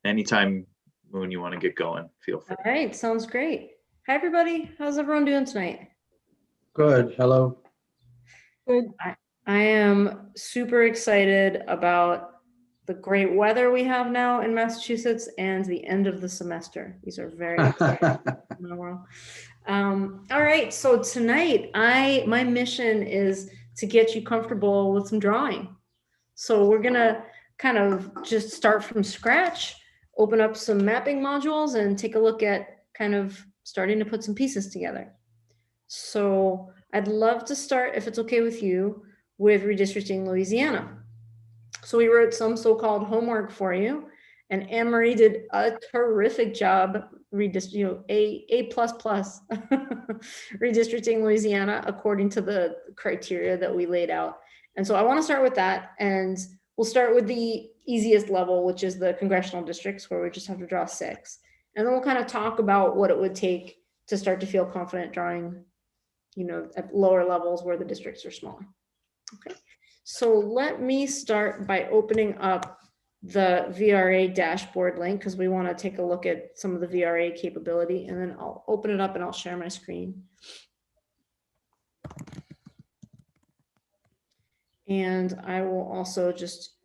anytime, Moon, you want to get going, feel free. All right, sounds great. Hi, everybody. How's everyone doing tonight? Good. Hello. Good. I am super excited about the great weather we have now in Massachusetts and the end of the semester. These are very exciting in my world. All right, so tonight my mission is to get you comfortable with some drawing. So we're gonna kind of just start from scratch, open up some mapping modules and take a look at kind of starting to put some pieces together. So I'd love to start, if it's okay with you, with Redistricting Louisiana. So we wrote some so-called homework for you, and Anne-Marie did a terrific job, A++ Redistricting Louisiana according to the criteria that we laid out. And so I want to start with that, and we'll start with the easiest level, which is the congressional districts, where we just have to draw 6. And then we'll kind of talk about what it would take to start to feel confident drawing, at lower levels where the districts are smaller. Okay, so let me start by opening up the VRA dashboard link, because we want to take a look at some of the VRA capability, and then I'll open it up and I'll share my screen. And I will also just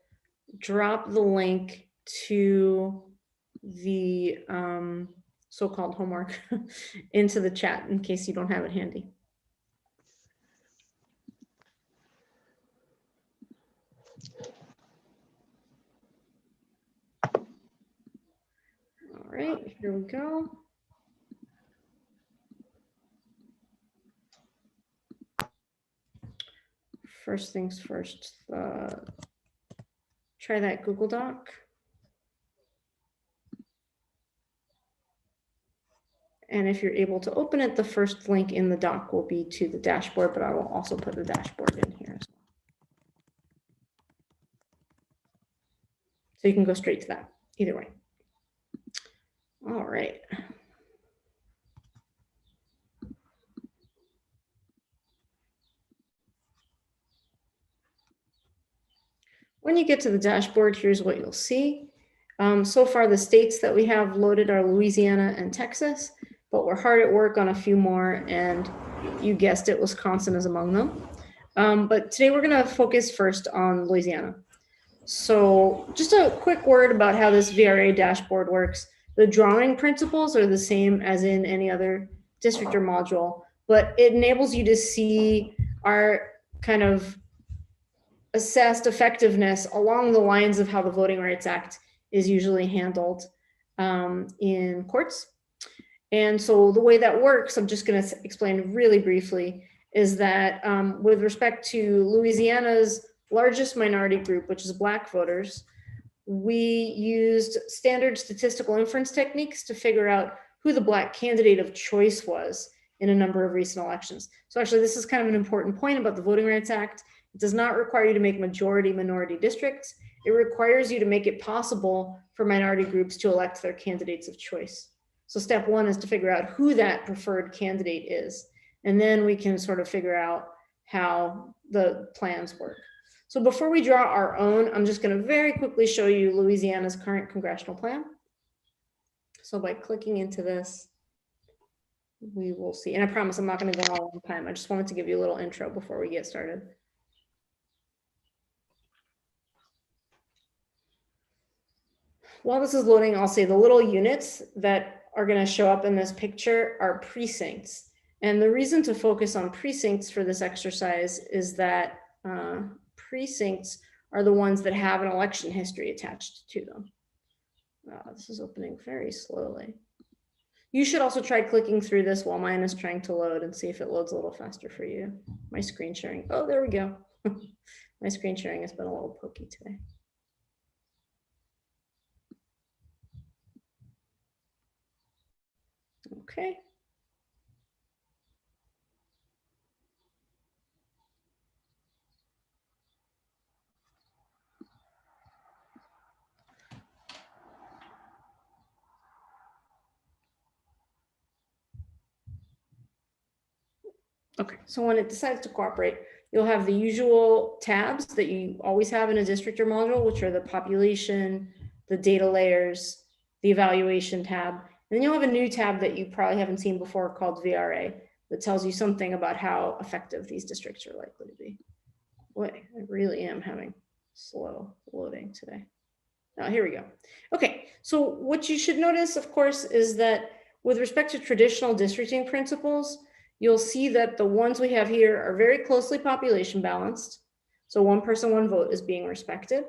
drop the link to the so-called homework into the chat in case you don't have it handy. All right, here we go. First things first, try that Google Doc. And if you're able to open it, the first link in the doc will be to the dashboard, but I will also put the dashboard in here as well. So you can go straight to that, either way. All right. When you get to the dashboard, here's what you'll see. So far, the states that we have loaded are Louisiana and Texas, but we're hard at work on a few more, and you guessed it, Wisconsin is among them. But today we're going to focus first on Louisiana. So just a quick word about how this VRA dashboard works. The drawing principles are the same as in any other Districtr module, but it enables you to see our kind of assessed effectiveness along the lines of how the Voting Rights Act is usually handled in courts. And so the way that works, I'm just going to explain really briefly, is that with respect to Louisiana's largest minority group, which is Black voters, we used standard statistical inference techniques to figure out who the Black candidate of choice was in a number of recent elections. So actually, this is kind of an important point about the Voting Rights Act. It does not require you to make majority minority districts. It requires you to make it possible for minority groups to elect their candidates of choice. So step 1 is to figure out who that preferred candidate is. And then we can sort of figure out how the plans work. So before we draw our own, I'm just going to very quickly show you Louisiana's current congressional plan. So by clicking into this, we will see. And I promise I'm not going to go all the time. I just wanted to give you a little intro before we get started. While this is loading, I'll say the little units that are going to show up in this picture are precincts. And the reason to focus on precincts for this exercise is that precincts are the ones that have an election history attached to them. This is opening very slowly. You should also try clicking through this while mine is trying to load and see if it loads a little faster for you. My screen sharing. Oh, there we go. My screen sharing has been a little pokey today. Okay. Okay, so when it decides to cooperate, you'll have the usual tabs that you always have in a Districtr module, which are the population, the data layers, the evaluation tab. And then you'll have a new tab that you probably haven't seen before called VRA that tells you something about how effective these districts are likely to be. Boy, I really am having slow loading today. Oh, here we go. Okay, so what you should notice, of course, is that with respect to traditional districting principles, you'll see that the ones we have here are very closely population balanced. So one person, one vote is being respected.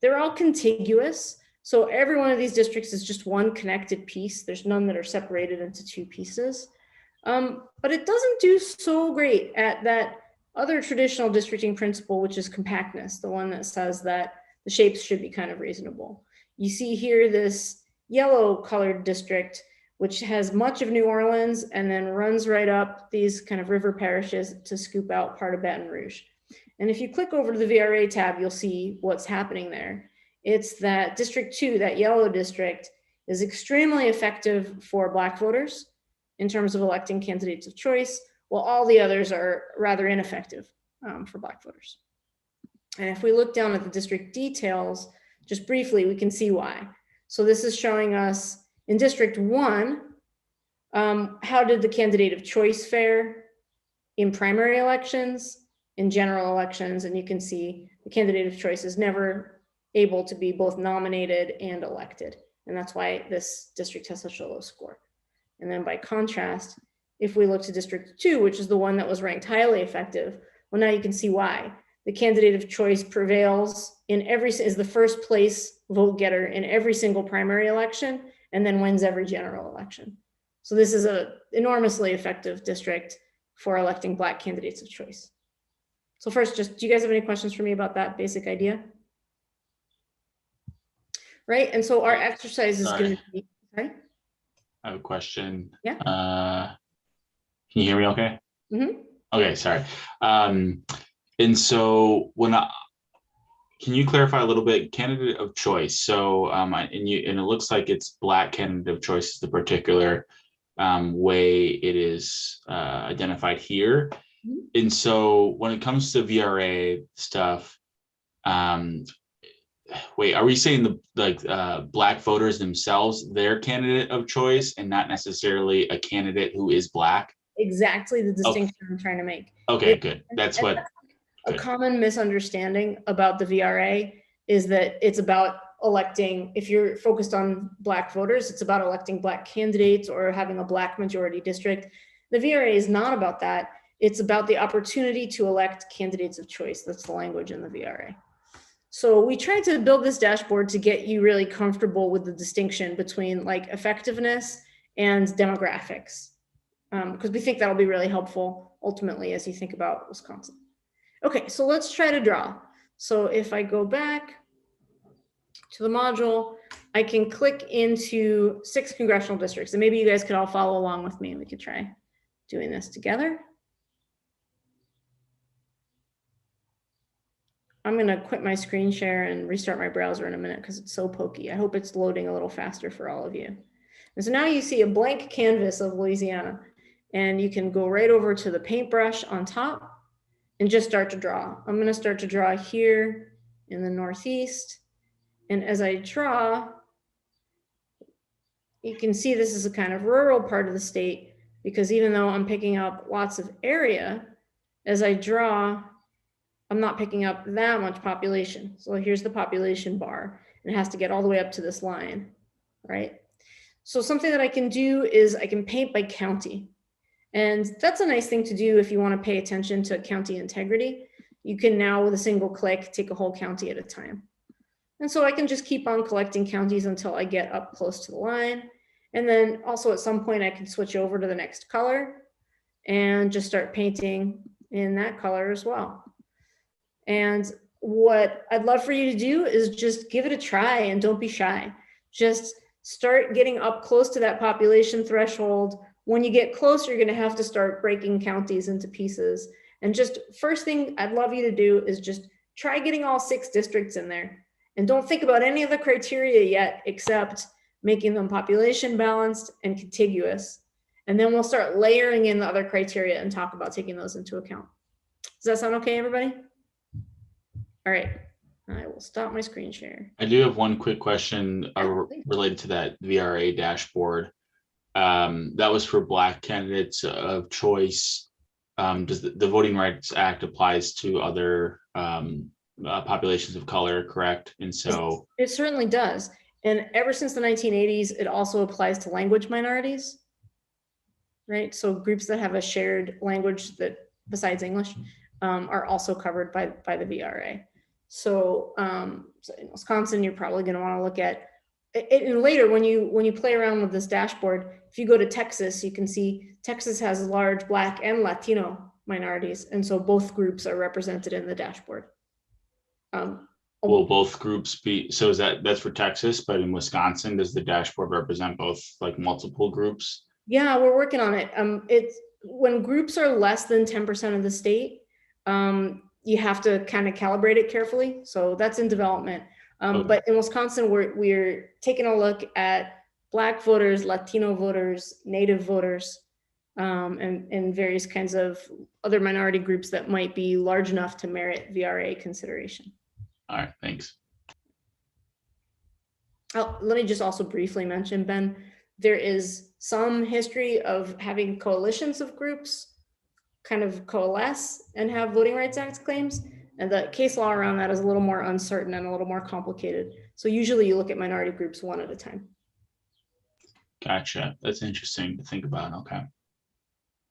They're all contiguous. So every one of these districts is just one connected piece. There's none that are separated into two pieces. But it doesn't do so great at that other traditional districting principle, which is compactness, the one that says that the shapes should be kind of reasonable. You see here this yellow colored district, which has much of New Orleans and then runs right up these kind of river parishes to scoop out part of Baton Rouge. And if you click over to the VRA tab, you'll see what's happening there. It's that District 2, that yellow district, is extremely effective for Black voters in terms of electing candidates of choice, while all the others are rather ineffective for Black voters. And if we look down at the district details, just briefly, we can see why. So this is showing us in District 1, how did the candidate of choice fare in primary elections, in general elections, and you can see the candidate of choice is never able to be both nominated and elected. And that's why this district has such a low score. And then by contrast, if we look to District 2, which is the one that was ranked highly effective, well, now you can see why. The candidate of choice prevails is the first place vote getter in every single primary election, and then wins every general election. So this is an enormously effective district for electing Black candidates of choice. So first, do you guys have any questions for me about that basic idea? Right, and so our exercise is going to be, sorry? I have a question. Yeah. Can you hear me okay? Mm-hmm. Okay, sorry. And so can you clarify a little bit, candidate of choice? So, and it looks like it's Black candidate of choice is the particular way it is identified here. Mm-hmm. And so when it comes to VRA stuff, wait, are we saying Black voters themselves, their candidate of choice, and not necessarily a candidate who is Black? Exactly the distinction I'm trying to make. Okay, good. That's what. A common misunderstanding about the VRA is that it's about electing, if you're focused on Black voters, it's about electing Black candidates or having a Black majority district. The VRA is not about that. It's about the opportunity to elect candidates of choice. That's the language in the VRA. So we tried to build this dashboard to get you really comfortable with the distinction between like effectiveness and demographics, because we think that'll be really helpful ultimately as you think about Wisconsin. Okay, so let's try to draw. So if I go back to the module, I can click into 6 congressional districts, and maybe you guys could all follow along with me and we could try doing this together. I'm gonna quit my screen share and restart my browser in a minute because it's so pokey. I hope it's loading a little faster for all of you. And so now you see a blank canvas of Louisiana, and you can go right over to the paintbrush on top and just start to draw. I'm gonna start to draw here in the Northeast. And as I draw, you can see this is a kind of rural part of the state, because even though I'm picking up lots of area, as I draw, I'm not picking up that much population. So here's the population bar, and it has to get all the way up to this line, right? So something that I can do is I can paint by county. And that's a nice thing to do if you want to pay attention to county integrity. You can now, with a single click, take a whole county at a time. And so I can just keep on collecting counties until I get up close to the line. And then also at some point I can switch over to the next color and just start painting in that color as well. And what I'd love for you to do is just give it a try and don't be shy. Just start getting up close to that population threshold. When you get close, you're going to have to start breaking counties into pieces. And just first thing I'd love you to do is just try getting all 6 districts in there. And don't think about any of the criteria yet, except making them population balanced and contiguous. And then we'll start layering in the other criteria and talk about taking those into account. Does that sound okay, everybody? All right. I will stop my screen share. I do have one quick question Yeah. related to that VRA dashboard. That was for Black candidates of choice. Does the Voting Rights Act applies to other populations of color, correct? And so, It certainly does. And ever since the 1980s, it also applies to language minorities, right? So groups that have a shared language that besides English are also covered by the VRA. So, so in Wisconsin, you're probably going to want to look at it. And later, when you play around with this dashboard, if you go to Texas, you can see Texas has large Black and Latino minorities, and so both groups are represented in the dashboard. will both groups be, so is that's for Texas, but in Wisconsin, does the dashboard represent both, like multiple groups? Yeah, we're working on it. It's when groups are less than 10% of the state, you have to kind of calibrate it carefully. So that's in development. Okay. But in Wisconsin, we're taking a look at Black voters, Latino voters, Native voters, and various kinds of other minority groups that might be large enough to merit VRA consideration. All right, thanks. Let me just also briefly mention, Ben, there is some history of having coalitions of groups kind of coalesce and have Voting Rights Act claims. And the case law around that is a little more uncertain and a little more complicated. So usually you look at minority groups one at a time. Gotcha. That's interesting to think about. Okay.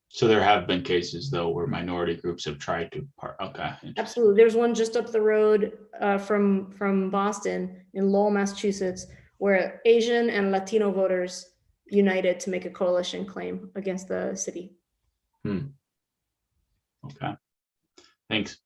So there have been cases though where minority groups have tried to okay. Absolutely. There's one just up the road from Boston in Lowell, Massachusetts, where Asian and Latino voters united to make a coalition claim against the city. Okay. Thanks.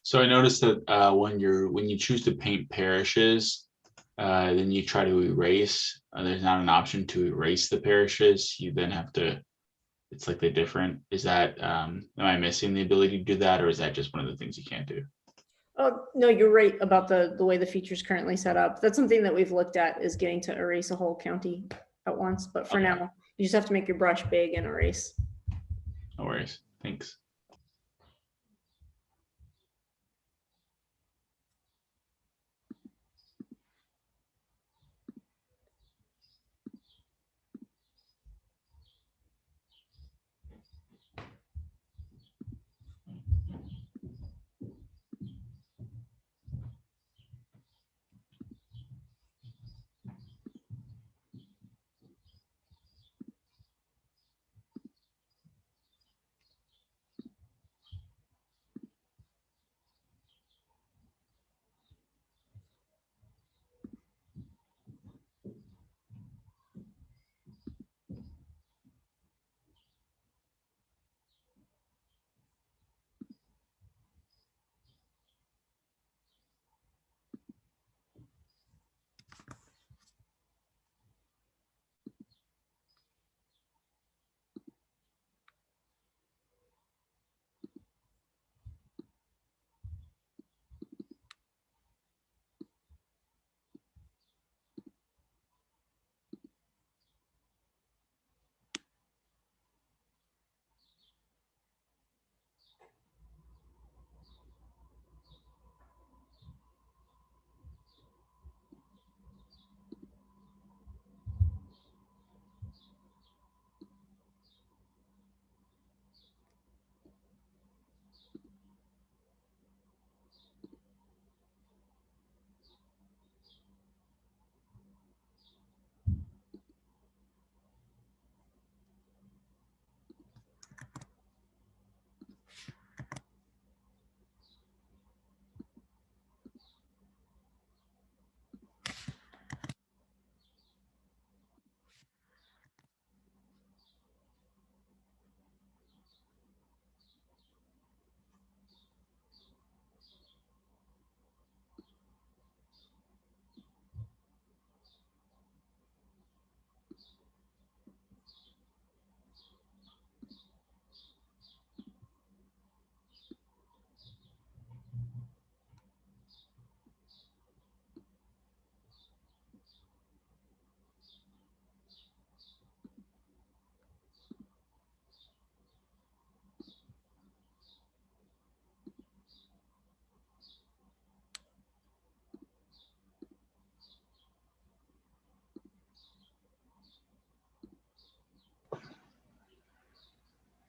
So I noticed that when you choose to paint parishes, then you try to erase. There's not an option to erase the parishes. You then have to. It's like they're different. Is that am I missing the ability to do that, or is that just one of the things you can't do? Oh, no, you're right about the way the feature is currently set up. That's something that we've looked at, is getting to erase a whole county at once. But for Okay. now, you just have to make your brush big and erase. No worries. Thanks.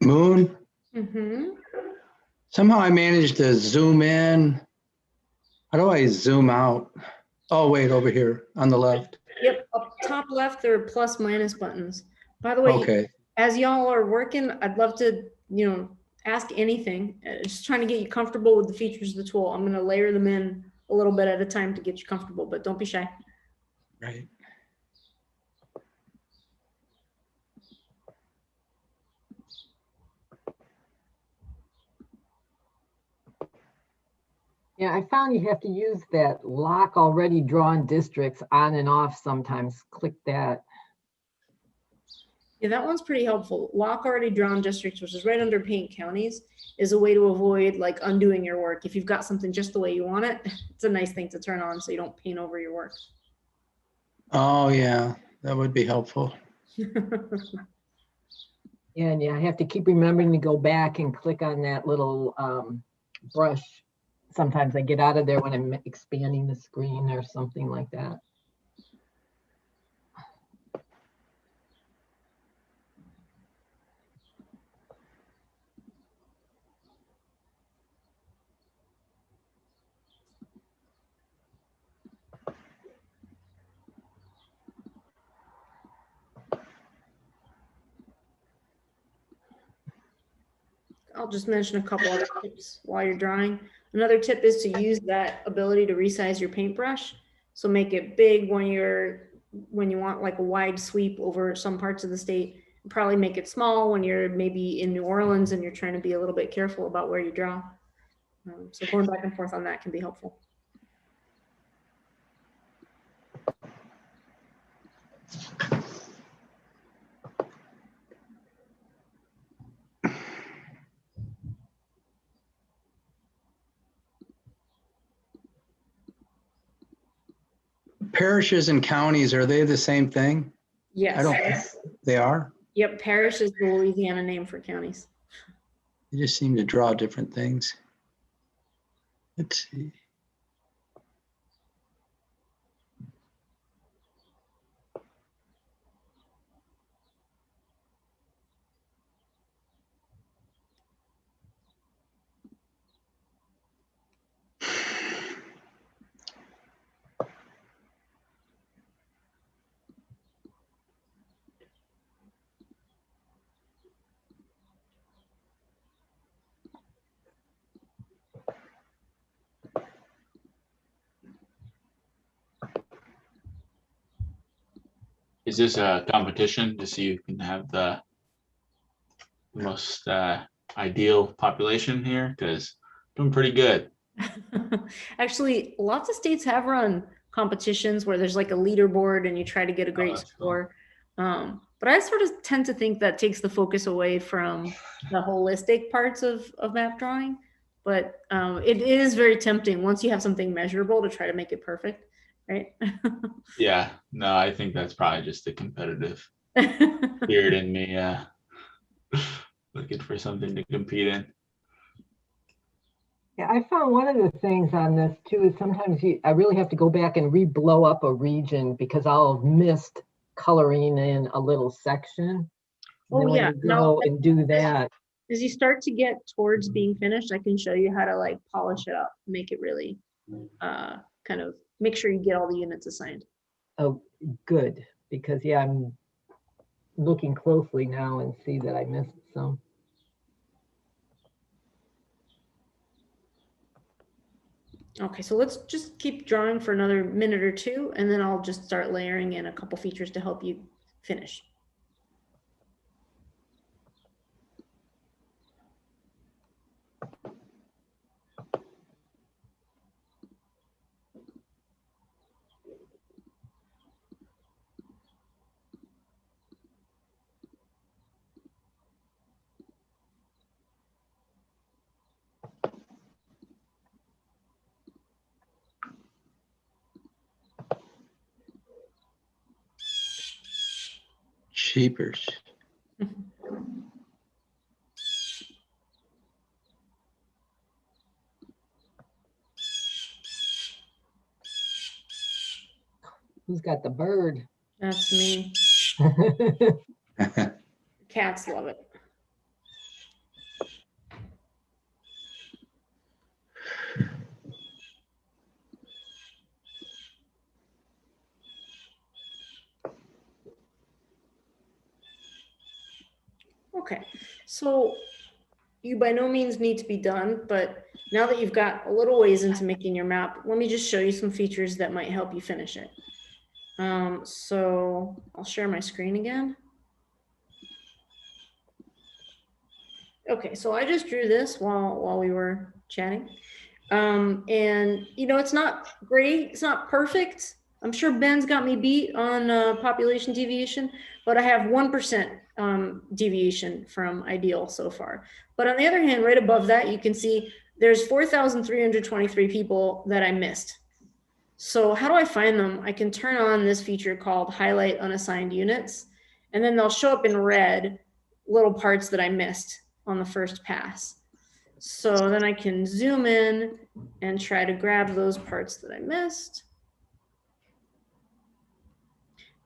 Moon, Mm-hmm. somehow I managed to zoom in. How do I zoom out? Oh, wait, over here on the left. Yep, up top left, there are plus minus buttons. By the way, Okay, as y'all are working, I'd love to, ask anything. Just trying to get you comfortable with the features of the tool. I'm going to layer them in a little bit at a time to get you comfortable, but don't be shy. right. Yeah, I found you have to use that lock already drawn districts on and off sometimes. Click that. Yeah, that one's pretty helpful. Lock already drawn districts, which is right under paint counties, is a way to avoid like undoing your work. If you've got something just the way you want it, it's a nice thing to turn on so you don't paint over your work. Oh, yeah, that would be helpful. Yeah, and yeah, I have to keep remembering to go back and click on that little brush. Sometimes I get out of there when I'm expanding the screen or something like that. I'll just mention a couple other tips while you're drawing. Another tip is to use that ability to resize your paintbrush. So make it big when you want like a wide sweep over some parts of the state. Probably make it small when you're maybe in New Orleans and you're trying to be a little bit careful about where you draw. So going back and forth on that can be helpful. Parishes and counties, are they the same thing? Yes. I don't think they are. Yep. Parish is the Louisiana name for counties. They just seem to draw different things. Let's see. Is this a competition to see who can have the most ideal population here? Because doing pretty good. Actually, lots of states have run competitions where there's like a leaderboard and you try to get a great that's score. But I sort of tend to think that takes the focus away from the holistic parts of map drawing. But it is very tempting once you have something measurable to try to make it perfect, right? Yeah, no, I think that's probably just the competitive spirit in me. Looking for something to compete in. Yeah, I found one of the things on this too is sometimes I really have to go back and re-blow up a region because I'll have missed coloring in a little section. And then when you go and do that. As you start to get towards being finished, I can show you how to like polish it up, make it really kind of make sure you get all the units assigned. Oh, good, because yeah, I'm looking closely now and see that I missed some. Okay, so let's just keep drawing for another minute or two, and then I'll just start layering in a couple features to help you finish. Sheepers. Who's got the bird? That's me. Cats love it. Okay, so you by no means need to be done, but now that you've got a little ways into making your map, let me just show you some features that might help you finish it. So I'll share my screen again. Okay, so I just drew this while we were chatting. And you know, it's not great, it's not perfect. I'm sure Ben's got me beat on population deviation, but I have 1% deviation from ideal so far. But on the other hand, right above that, you can see there's 4,323 people that I missed. So how do I find them? I can turn on this feature called highlight unassigned units, and then they'll show up in red little parts that I missed on the first pass. So then I can zoom in and try to grab those parts that I missed.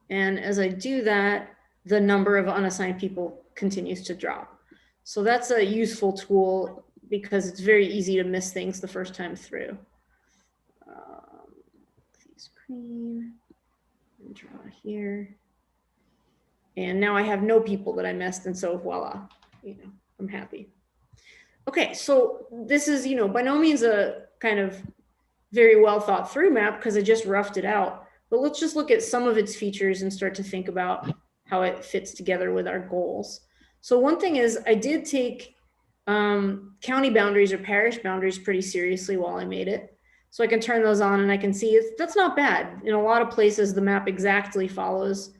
And as I do that, the number of unassigned people continues to drop. So that's a useful tool because it's very easy to miss things the first time through. Screen, and draw here. And now I have no people that I missed, and so voila, you know, I'm happy. Okay, so this is, you know, by no means a kind of very well thought through map because I just roughed it out. But let's just look at some of its features and start to think about how it fits together with our goals. So one thing is I did take county boundaries or parish boundaries pretty seriously while I made it. So I can turn those on and I can see that's not bad. In a lot of places, the map exactly follows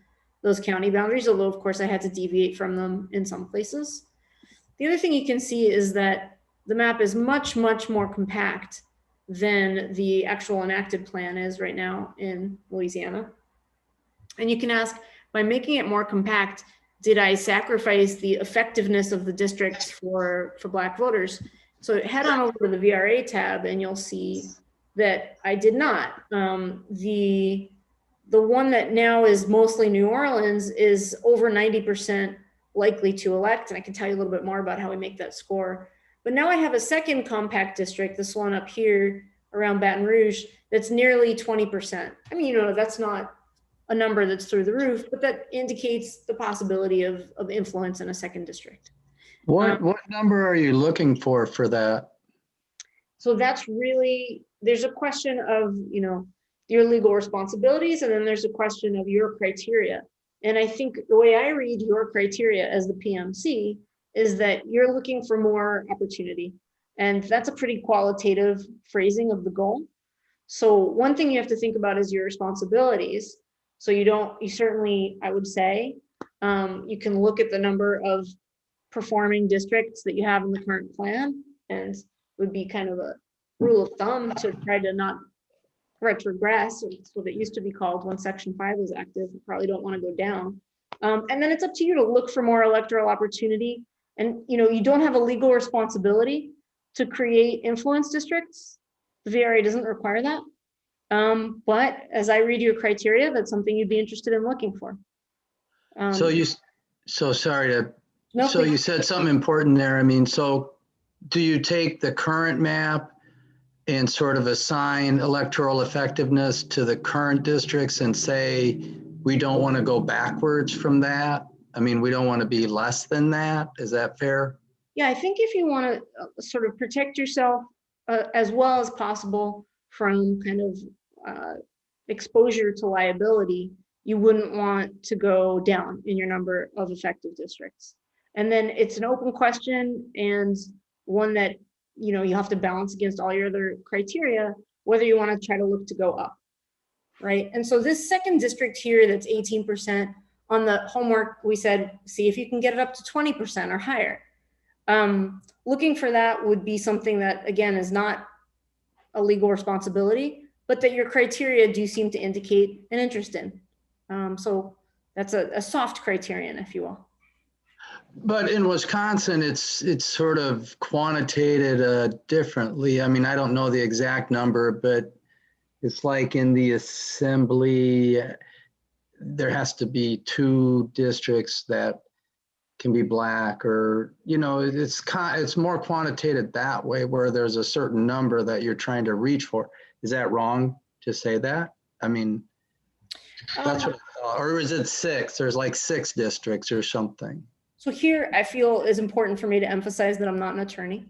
those county boundaries, although of course I had to deviate from them in some places. The other thing you can see is that the map is much, much more compact than the actual enacted plan is right now in Louisiana. And you can ask, by making it more compact, did I sacrifice the effectiveness of the districts for Black voters? So head on over to the VRA tab and you'll see that I did not. The one that now is mostly New Orleans is over 90% likely to elect. And I can tell you a little bit more about how we make that score. But now I have a second compact district, this one up here around Baton Rouge, that's nearly 20%. I mean, you know, that's not a number that's through the roof, but that indicates the possibility of influence in a second district. What number are you looking for that? So that's really, there's a question of, you know, your legal responsibilities, and then there's a question of your criteria. And I think the way I read your criteria as the PMC is that you're looking for more opportunity. And that's a pretty qualitative phrasing of the goal. So one thing you have to think about is your responsibilities. So you certainly, I would say, you can look at the number of performing districts that you have in the current plan, and would be kind of a rule of thumb to try to not retrogress, or that's what it used to be called when Section 5 was active. You probably don't want to go down. And then it's up to you to look for more electoral opportunity. And you know, you don't have a legal responsibility to create influence districts. The VRA doesn't require that. But as I read your criteria, that's something you'd be interested in looking for. So you said something important there. I mean, so do you take the current map and sort of assign electoral effectiveness to the current districts and say, we don't want to go backwards from that? I mean, we don't want to be less than that. Is that fair? Yeah, I think if you want to sort of protect yourself as well as possible from kind of exposure to liability, you wouldn't want to go down in your number of effective districts. And then it's an open question, and one that, you know, you have to balance against all your other criteria, whether you want to try to look to go up, right? And so this second district here, that's 18%, on the homework, we said, see if you can get it up to 20% or higher. Looking for that would be something that, again, is not a legal responsibility, but that your criteria do seem to indicate an interest in. So that's a soft criterion, if you will. But in Wisconsin, it's sort of quantitated differently. I mean, I don't know the exact number, but it's like in the assembly, there has to be 2 districts that can be Black, or, you know, it's more quantitated that way, where there's a certain number that you're trying to reach for. Is that wrong to say that? I mean, that's what I thought. Or is it 6? There's like 6 districts or something. So here I feel is important for me to emphasize that I'm not an attorney.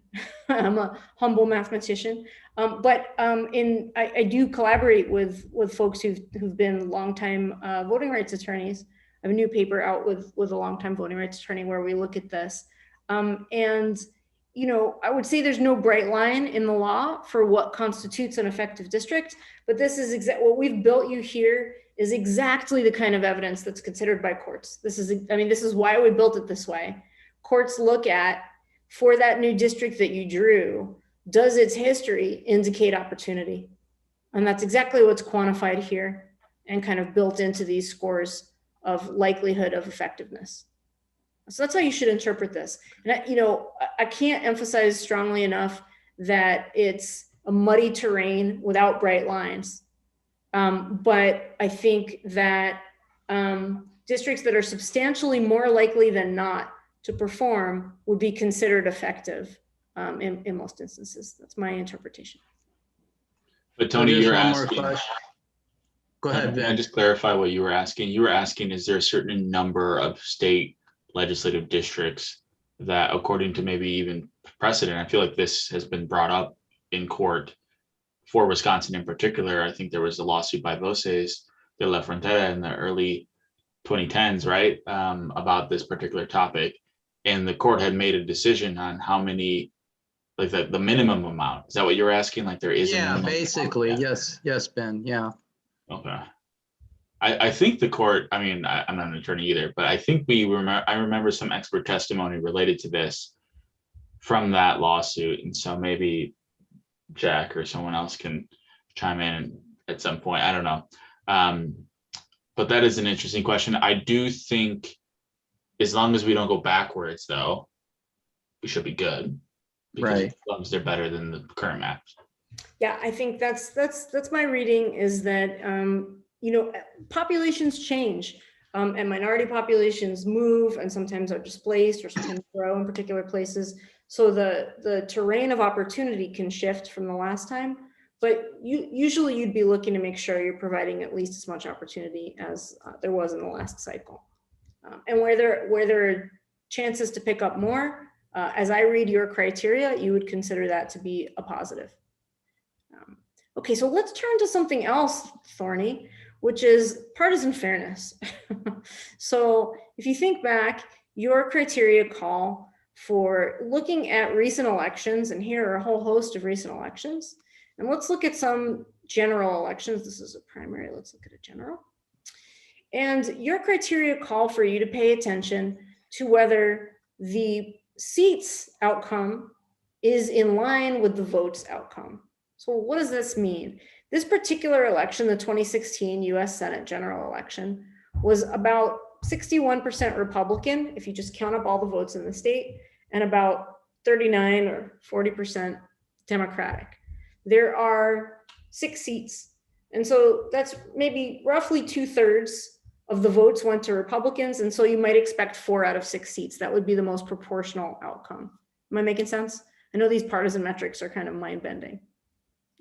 I'm a humble mathematician. I do collaborate with folks who've been longtime voting rights attorneys. I have a new paper out with a longtime voting rights attorney where we look at this. And you know, I would say there's no bright line in the law for what constitutes an effective district, but this is what we've built you here is exactly the kind of evidence that's considered by courts. This is why we built it this way. Courts look at, for that new district that you drew, does its history indicate opportunity? And that's exactly what's quantified here and kind of built into these scores of likelihood of effectiveness. So that's how you should interpret this. And I can't emphasize strongly enough that it's a muddy terrain without bright lines. But I think that districts that are substantially more likely than not to perform would be considered effective in most instances. That's my interpretation. But Tony, Just you're one more asking. question. Go ahead, Can I Ben. just clarify what you were asking? You were asking, is there a certain number of state legislative districts that, according to maybe even precedent, I feel like this has been brought up in court for Wisconsin in particular. I think there was a lawsuit by Voces de la Frontera in the early 2010s, right, about this particular topic. And the court had made a decision on how many, like the minimum amount. Is that what you're asking? Like there is a Yeah, minimum basically, amount? yes, Ben, yeah. Okay. I think the court, I mean, I'm not an attorney either, but I think I remember some expert testimony related to this from that lawsuit. And so maybe Jack or someone else can chime in at some point. I don't know. But that is an interesting question. I do think as long as we don't go backwards, though, we should be good. Because Right. as long as they're better than the current maps. Yeah, I think that's my reading is that, populations change and minority populations move and sometimes are displaced or sometimes grow in particular places. So the terrain of opportunity can shift from the last time, but usually you'd be looking to make sure you're providing at least as much opportunity as there was in the last cycle. And where there are chances to pick up more, as I read your criteria, you would consider that to be a positive. Okay, so let's turn to something else, Thorny, which is partisan fairness. So if you think back, your criteria call for looking at recent elections, and here are a whole host of recent elections. And let's look at some general elections. This is a primary, let's look at a general. And your criteria call for you to pay attention to whether the seats outcome is in line with the votes outcome. So what does this mean? This particular election, the 2016 US Senate general election, was about 61% Republican, if you just count up all the votes in the state, and about 39 or 40% Democratic. There are 6 seats. And so that's maybe roughly 2/3 of the votes went to Republicans. And so you might expect 4 out of 6 seats. That would be the most proportional outcome. Am I making sense? I know these partisan metrics are kind of mind-bending.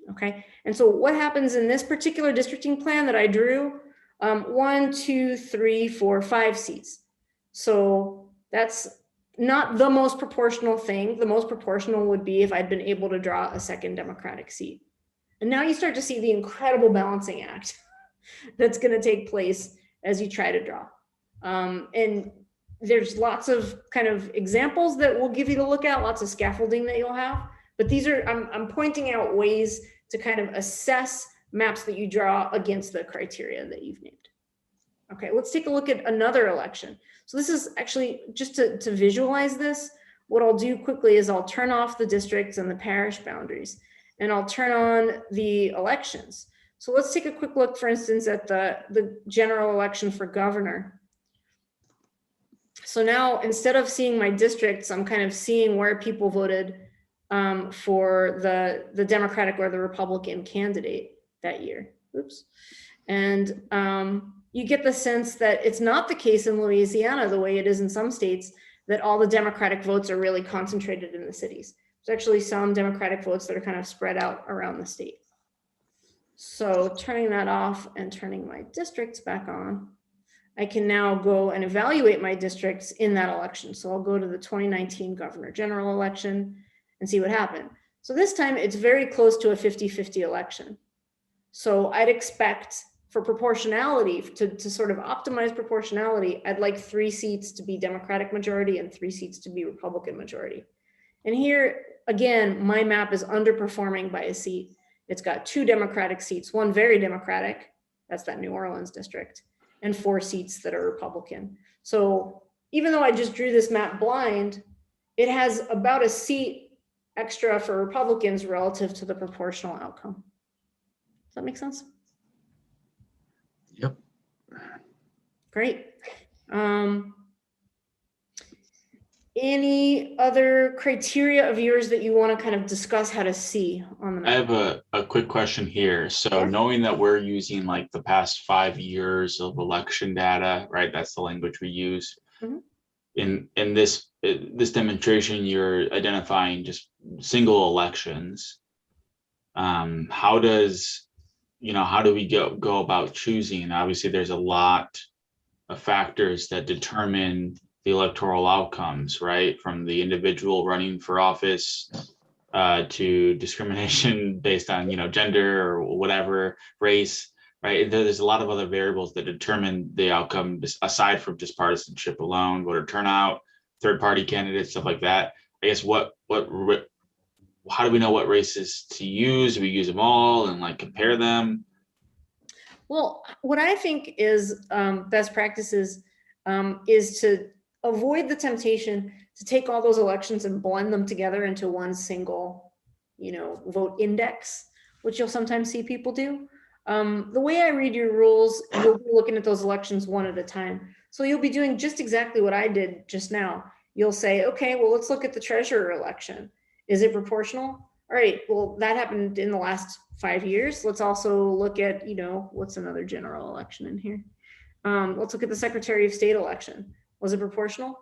Okay, and so what happens in this particular districting plan that I drew? 1, 2, 3, 4, 5 seats. So that's not the most proportional thing. The most proportional would be if I'd been able to draw a second Democratic seat. And now you start to see the incredible balancing act that's going to take place as you try to draw. And there's lots of kind of examples that we'll give you to look at, lots of scaffolding that you'll have. But these are, I'm pointing out ways to kind of assess maps that you draw against the criteria that you've named. Okay, let's take a look at another election. So this is actually just to visualize this. What I'll do quickly is I'll turn off the districts and the parish boundaries, and I'll turn on the elections. So let's take a quick look, for instance, at the general election for governor. So now instead of seeing my districts, I'm kind of seeing where people voted for the Democratic or the Republican candidate that year. Oops. And you get the sense that it's not the case in Louisiana the way it is in some states, that all the Democratic votes are really concentrated in the cities. There's actually some Democratic votes that are kind of spread out around the state. So turning that off and turning my districts back on, I can now go and evaluate my districts in that election. So I'll go to the 2019 governor general election and see what happened. So this time it's very close to a 50-50 election. So I'd expect for proportionality, to sort of optimize proportionality, I'd like 3 seats to be Democratic majority and 3 seats to be Republican majority. And here, again, my map is underperforming by a seat. It's got 2 Democratic seats, 1 very Democratic, that's that New Orleans district, and 4 seats that are Republican. So even though I just drew this map blind, it has about a seat extra for Republicans relative to the proportional outcome. Does that make sense? Yep. Great. Any other criteria of yours that you want to kind of discuss how to see on the map? I have a quick question here. So Yeah. knowing that we're using like the past 5 years of election data, right? That's the language we use. Mhm. In this demonstration, you're identifying just single elections. How do we go about choosing? Obviously, there's a lot of factors that determine the electoral outcomes, right? From the individual running for office to discrimination based on, gender or whatever, race, right? There's a lot of other variables that determine the outcome aside from just partisanship alone, voter turnout, third-party candidates, stuff like that. I guess how do we know what races to use? Do we use them all and like compare them? Well, what I think is best practices is to avoid the temptation to take all those elections and blend them together into one single, vote index, which you'll sometimes see people do. The way I read your rules, you'll be looking at those elections one at a time. So you'll be doing just exactly what I did just now. You'll say, okay, well, let's look at the treasurer election. Is it proportional? All right, well, that happened in the last 5 years. Let's also look at, what's another general election in here? Let's look at the Secretary of State election. Was it proportional?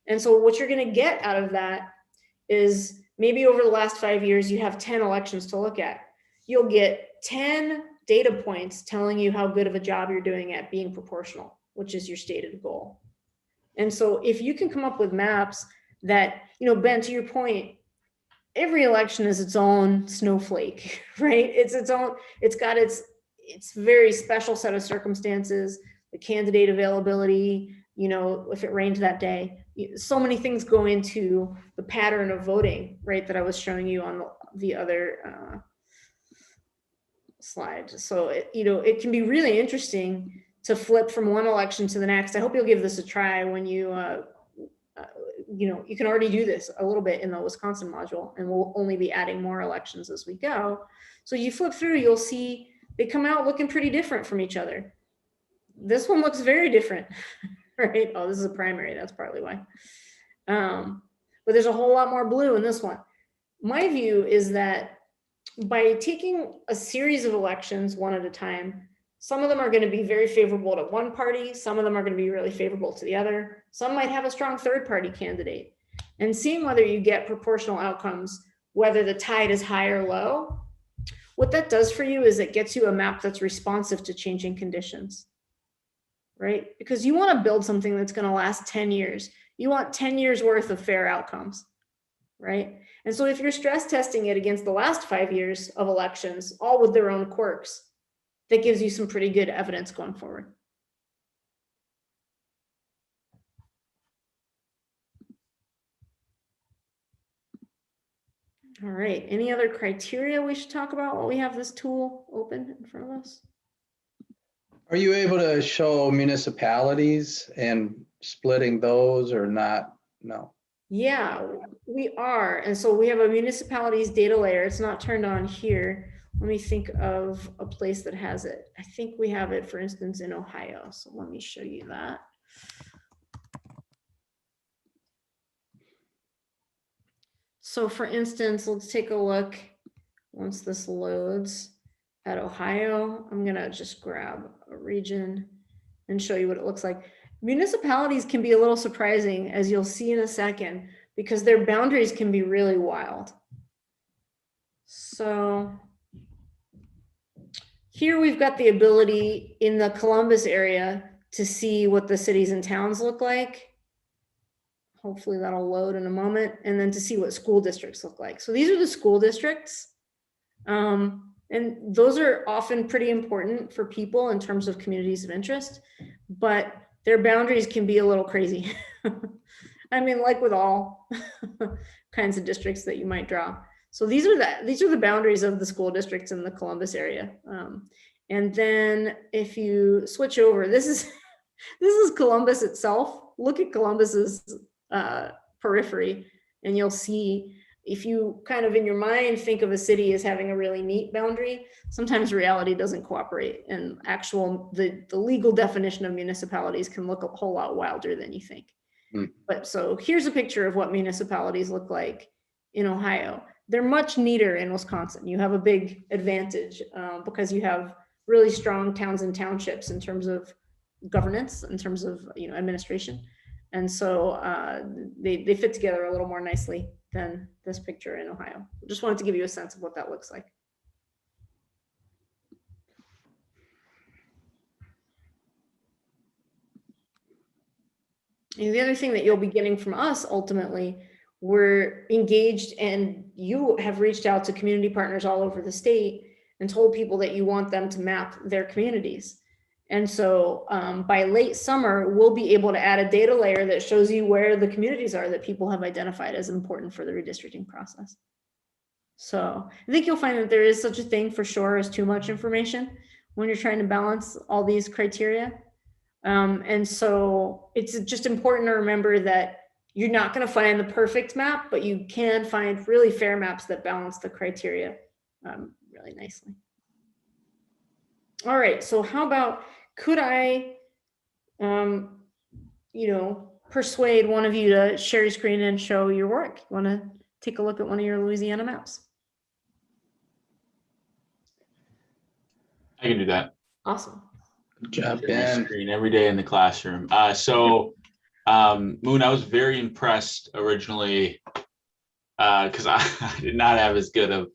And so what you're going to get out of that is maybe over the last 5 years, you have 10 elections to look at. You'll get 10 data points telling you how good of a job you're doing at being proportional, which is your stated goal. And so if you can come up with maps that, Ben, to your point, every election is its own snowflake, right? It's got its very special set of circumstances, the candidate availability, if it rained that day, so many things go into the pattern of voting, right? That I was showing you on the other slide. So, it can be really interesting to flip from one election to the next. I hope you'll give this a try when you can already do this a little bit in the Wisconsin module, and we'll only be adding more elections as we go. So you flip through, you'll see they come out looking pretty different from each other. This one looks very different, right? Oh, this is a primary, that's partly why. But there's a whole lot more blue in this one. My view is that by taking a series of elections one at a time, some of them are going to be very favorable to one party. Some of them are going to be really favorable to the other. Some might have a strong third party candidate. And seeing whether you get proportional outcomes, whether the tide is high or low, what that does for you is it gets you a map that's responsive to changing conditions, right? Because you want to build something that's going to last 10 years. You want 10 years worth of fair outcomes, right? And so if you're stress testing it against the last 5 years of elections, all with their own quirks, that gives you some pretty good evidence going forward. All right, any other criteria we should talk about while we have this tool open in front of us? Are you able to show municipalities and splitting those or not? No. Yeah, we are. And so we have a municipalities data layer. It's not turned on here. Let me think of a place that has it. I think we have it, for instance, in Ohio. So let me show you that. So for instance, let's take a look once this loads at Ohio. I'm gonna just grab a region and show you what it looks like. Municipalities can be a little surprising, as you'll see in a second, because their boundaries can be really wild. So here we've got the ability in the Columbus area to see what the cities and towns look like. Hopefully that'll load in a moment. And then to see what school districts look like. So these are the school districts. And those are often pretty important for people in terms of communities of interest, but their boundaries can be a little crazy. I mean, like with all kinds of districts that you might draw. So these are the boundaries of the school districts in the Columbus area. And then if you switch over, this is Columbus itself. Look at Columbus's periphery, and you'll see, if you kind of in your mind think of a city as having a really neat boundary, sometimes reality doesn't cooperate, and the legal definition of municipalities can look a whole lot wilder than you think. But so here's a picture of what municipalities look like in Ohio. They're much neater in Wisconsin. You have a big advantage because you have really strong towns and townships in terms of governance, in terms of administration. And so they fit together a little more nicely than this picture in Ohio. Just wanted to give you a sense of what that looks like. And the other thing that you'll be getting from us, ultimately, we're engaged, and you have reached out to community partners all over the state and told people that you want them to map their communities. And so by late summer, we'll be able to add a data layer that shows you where the communities are that people have identified as important for the redistricting process. So I think you'll find that there is such a thing for sure as too much information when you're trying to balance all these criteria. And so it's just important to remember that you're not going to find the perfect map, but you can find really fair maps that balance the criteria really nicely. All right, so how about, could I, persuade one of you to share your screen and show your work? You want to take a look at one of your Louisiana maps? I can do that. Awesome. Good job, Share my Ben. screen every day in the classroom. Moon, I was very impressed originally because I did not have as good of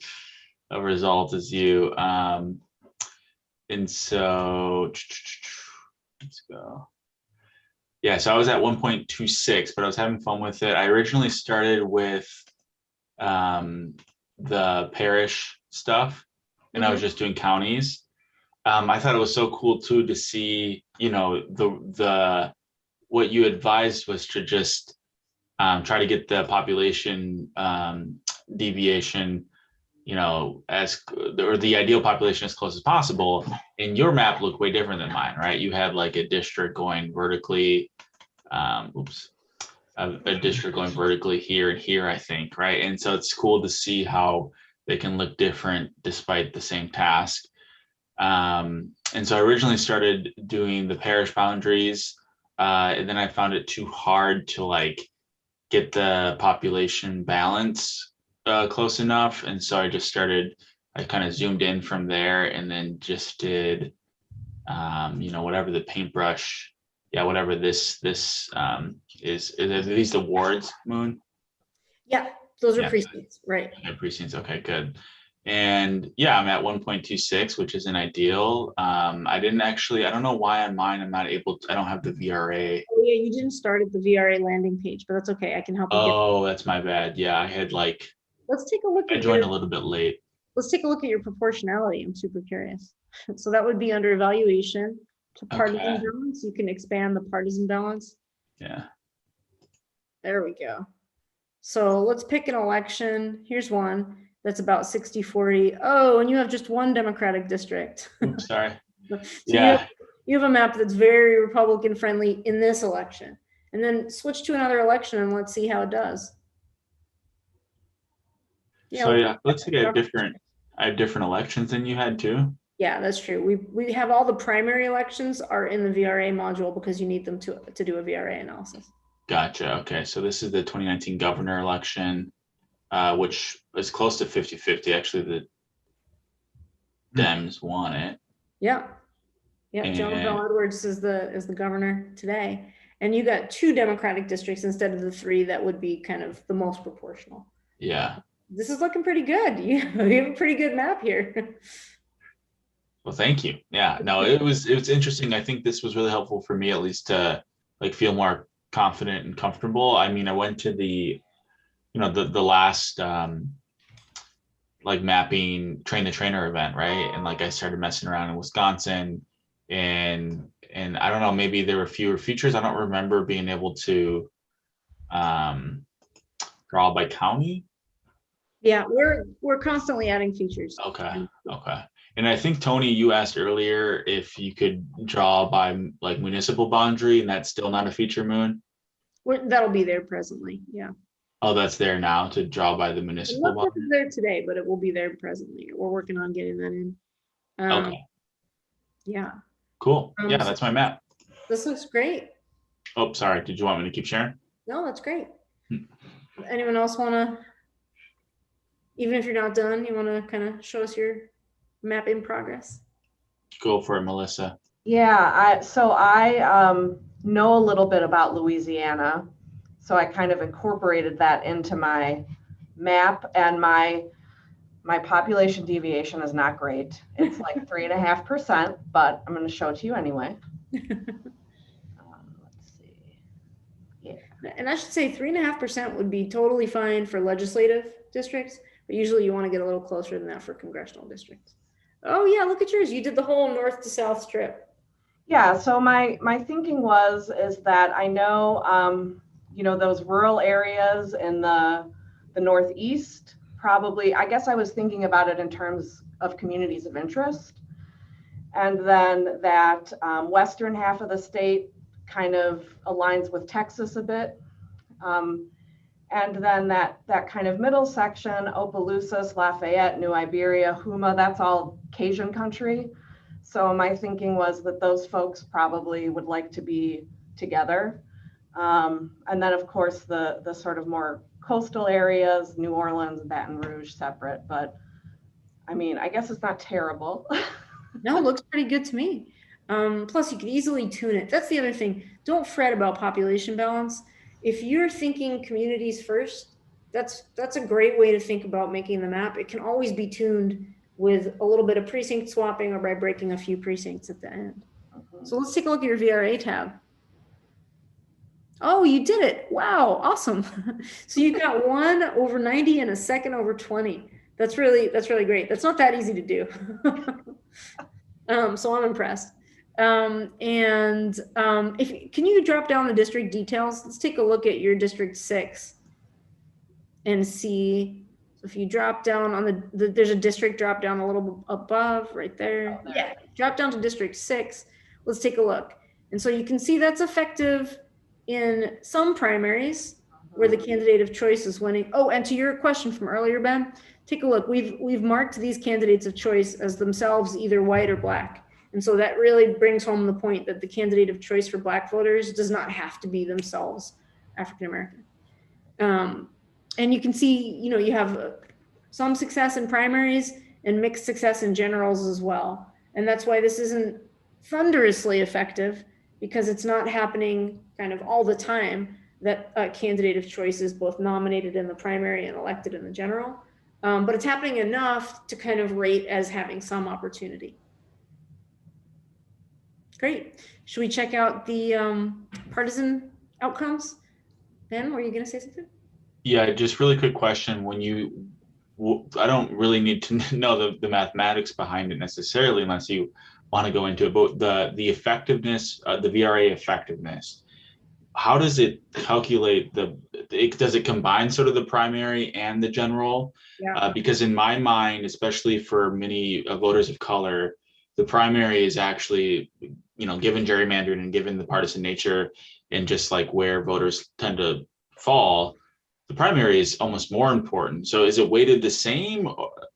a result as you. And so let's go. Yeah, so I was at 1.26, but I was having fun with it. I originally started with the parish stuff, and I was just doing counties. I thought it was so cool too to see, the what you advised was to just try to get the population deviation, or the ideal population as close as possible. And your map looked way different than mine, right? You had like a district going vertically, a district going vertically here and here, I think, right? And so it's cool to see how they can look different despite the same task. And so I originally started doing the parish boundaries, and then I found it too hard to get the population balance close enough. And so I kind of zoomed in from there and then just did, whatever the paintbrush, whatever this is these the wards, Moon? Yeah, those are precincts, right? Okay, precincts, okay, good. And yeah, I'm at 1.26, which isn't ideal. I don't know why on mine I don't have the VRA. Oh yeah, you didn't start at the VRA landing page, but that's okay. I can help you. Oh, that's my bad. Yeah, I had let's take a look at I joined a little bit late. Let's take a look at your proportionality. I'm super curious. So that would be under evaluation to partisan balance. You can expand the partisan balance. Yeah. There we go. So let's pick an election. Here's one that's about 60-40. Oh, and you have just one Democratic district. Oops, sorry. So you have a map that's very Republican friendly in this election. And then switch to another election and let's see how it does. Let's say I have different elections than you had too. Yeah, that's true. We have all the primary elections are in the VRA module because you need them to do a VRA analysis. Gotcha. Okay, so this is the 2019 governor election, which is close to 50-50. Actually, the Dems won it. Yeah. John Bell Edwards is the governor today, and you got 2 Democratic districts instead of the 3 that would be kind of the most proportional. Yeah. This is looking pretty good. You have a pretty good map here. Well, thank you. Yeah, no, it was interesting. I think this was really helpful for me, at least, to like feel more confident and comfortable. I mean, I went to the, the last like mapping train the trainer event, right? And like I started messing around in Wisconsin, and I don't know, maybe there were fewer features. I don't remember being able to draw by county. Yeah, we're constantly adding features. Okay. And I think, Tony, you asked earlier if you could draw by like municipal boundary, and that's still not a feature, Moon. That'll be there presently. Yeah. Oh, that's there now to draw by the It municipal looks like boundary. it's there today, but it will be there presently. We're working on getting that in. Okay, Yeah. cool. Yeah, so that's my map. This looks great. Oh, sorry. Did you want me to keep sharing? No, that's great. Anyone else want to, even if you're not done, you want to kind of show us your map in progress? Go for it, Melissa. Yeah, I know a little bit about Louisiana, so I kind of incorporated that into my map, and my population deviation is not great. It's like 3.5%, but I'm going to show it to you anyway. Let's see. Yeah. And I should say 3.5% would be totally fine for legislative districts, but usually you want to get a little closer than that for congressional districts. Oh yeah, look at yours. You did the whole north to south strip. Yeah, so my thinking is that I know, those rural areas in the Northeast, probably, I guess I was thinking about it in terms of communities of interest. And then that western half of the state kind of aligns with Texas a bit. And then that kind of middle section, Opelousas, Lafayette, New Iberia, Houma, that's all Cajun country. So my thinking was that those folks probably would like to be together. And then of course the sort of more coastal areas, New Orleans, Baton Rouge, separate. But I mean, I guess it's not terrible. No, it looks pretty good to me. Plus you could easily tune it. That's the other thing. Don't fret about population balance. If you're thinking communities first, that's a great way to think about making the map. It can always be tuned with a little bit of precinct swapping or by breaking a few precincts at the end. So let's take a look at your VRA tab. Oh, you did it. Wow, awesome. So you got 1/90 and a second over 20. That's really great. That's not that easy to do. So I'm impressed. Can you drop down the district details? Let's take a look at your District 6 and see. So if you drop down on there's a district drop down a little above right there. Oh, there. Yeah, drop down to District 6. Let's take a look. And so you can see that's effective in some primaries where the candidate of choice is winning. Oh, and to your question from earlier, Ben, take a look. We've marked these candidates of choice as themselves either white or black. And so that really brings home the point that the candidate of choice for black voters does not have to be themselves African-American. And you can see, you have some success in primaries and mixed success in generals as well. And that's why this isn't thunderously effective, because it's not happening kind of all the time that a candidate of choice is both nominated in the primary and elected in the general. But it's happening enough to kind of rate as having some opportunity. Great. Should we check out the partisan outcomes? Ben, were you going to say something? Yeah, just really quick question. I don't really need to know the mathematics behind it necessarily unless you want to go into it, but the effectiveness, the VRA effectiveness, how does it calculate does it combine sort of the primary and the general? Yeah. Because in my mind, especially for many voters of color, the primary is actually, given gerrymandering and given the partisan nature and just like where voters tend to fall, the primary is almost more important. So is it weighted the same?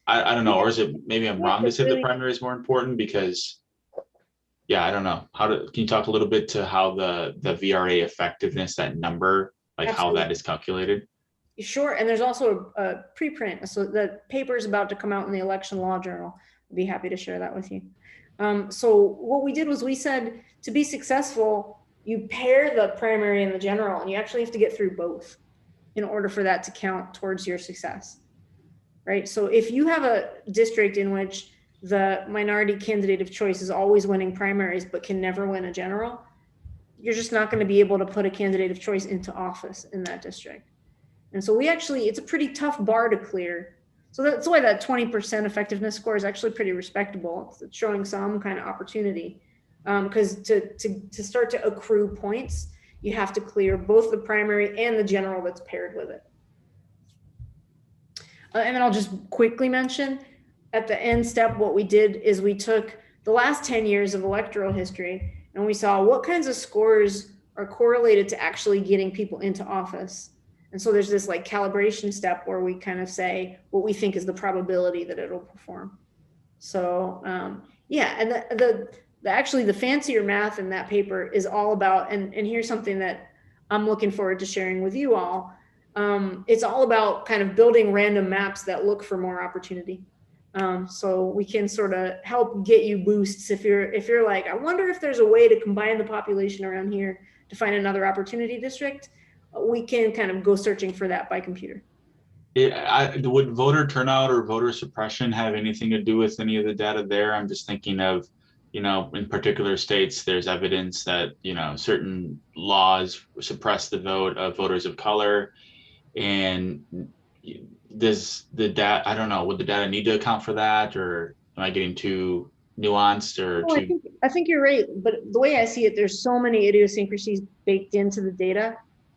I don't know. Or is it, maybe I'm wrong to say the primary is more important because, yeah, I don't know. Can you talk a little bit to how the VRA effectiveness, that number, like Absolutely. how that is calculated? Sure. And there's also a preprint. So the paper is about to come out in the Election Law Journal. I'd be happy to share that with you. So what we did was we said to be successful, you pair the primary and the general, and you actually have to get through both in order for that to count towards your success, right? So if you have a district in which the minority candidate of choice is always winning primaries, but can never win a general, you're just not going to be able to put a candidate of choice into office in that district. And so it's a pretty tough bar to clear. So that's why that 20% effectiveness score is actually pretty respectable. It's showing some kind of opportunity. Because to start to accrue points, you have to clear both the primary and the general that's paired with it. And then I'll just quickly mention, at the end step, what we did is we took the last 10 years of electoral history and we saw what kinds of scores are correlated to actually getting people into office. And so there's this like calibration step where we kind of say what we think is the probability that it'll perform. So yeah, and actually the fancier math in that paper is all about, and here's something that I'm looking forward to sharing with you all. It's all about kind of building random maps that look for more opportunity. So we can sort of help get you boosts if you're like, I wonder if there's a way to combine the population around here to find another opportunity district. We can kind of go searching for that by computer. Would voter turnout or voter suppression have anything to do with any of the data there? I'm just thinking of, in particular states, there's evidence that, certain laws suppress the vote of voters of color. And does the data, I don't know, would the data need to account for that, or am I getting too nuanced or too? I think you're right, but the way I see it, there's so many idiosyncrasies baked into the data.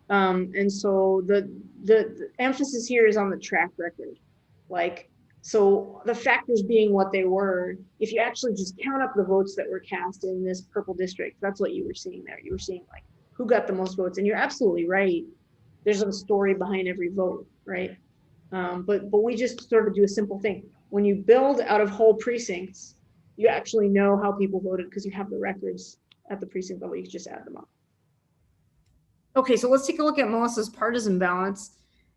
And so the emphasis here is on the track record. Like, so the factors being what they were, if you actually just count up the votes that were cast in this purple district, that's what you were seeing there. You were seeing like who got the most votes, and you're absolutely right. There's a story behind every vote, right? But we just sort of do a simple thing. When you build out of whole precincts, you actually know how people voted because you have the records at the precinct level. You can just add them up. Okay, so let's take a look at Melissa's partisan balance.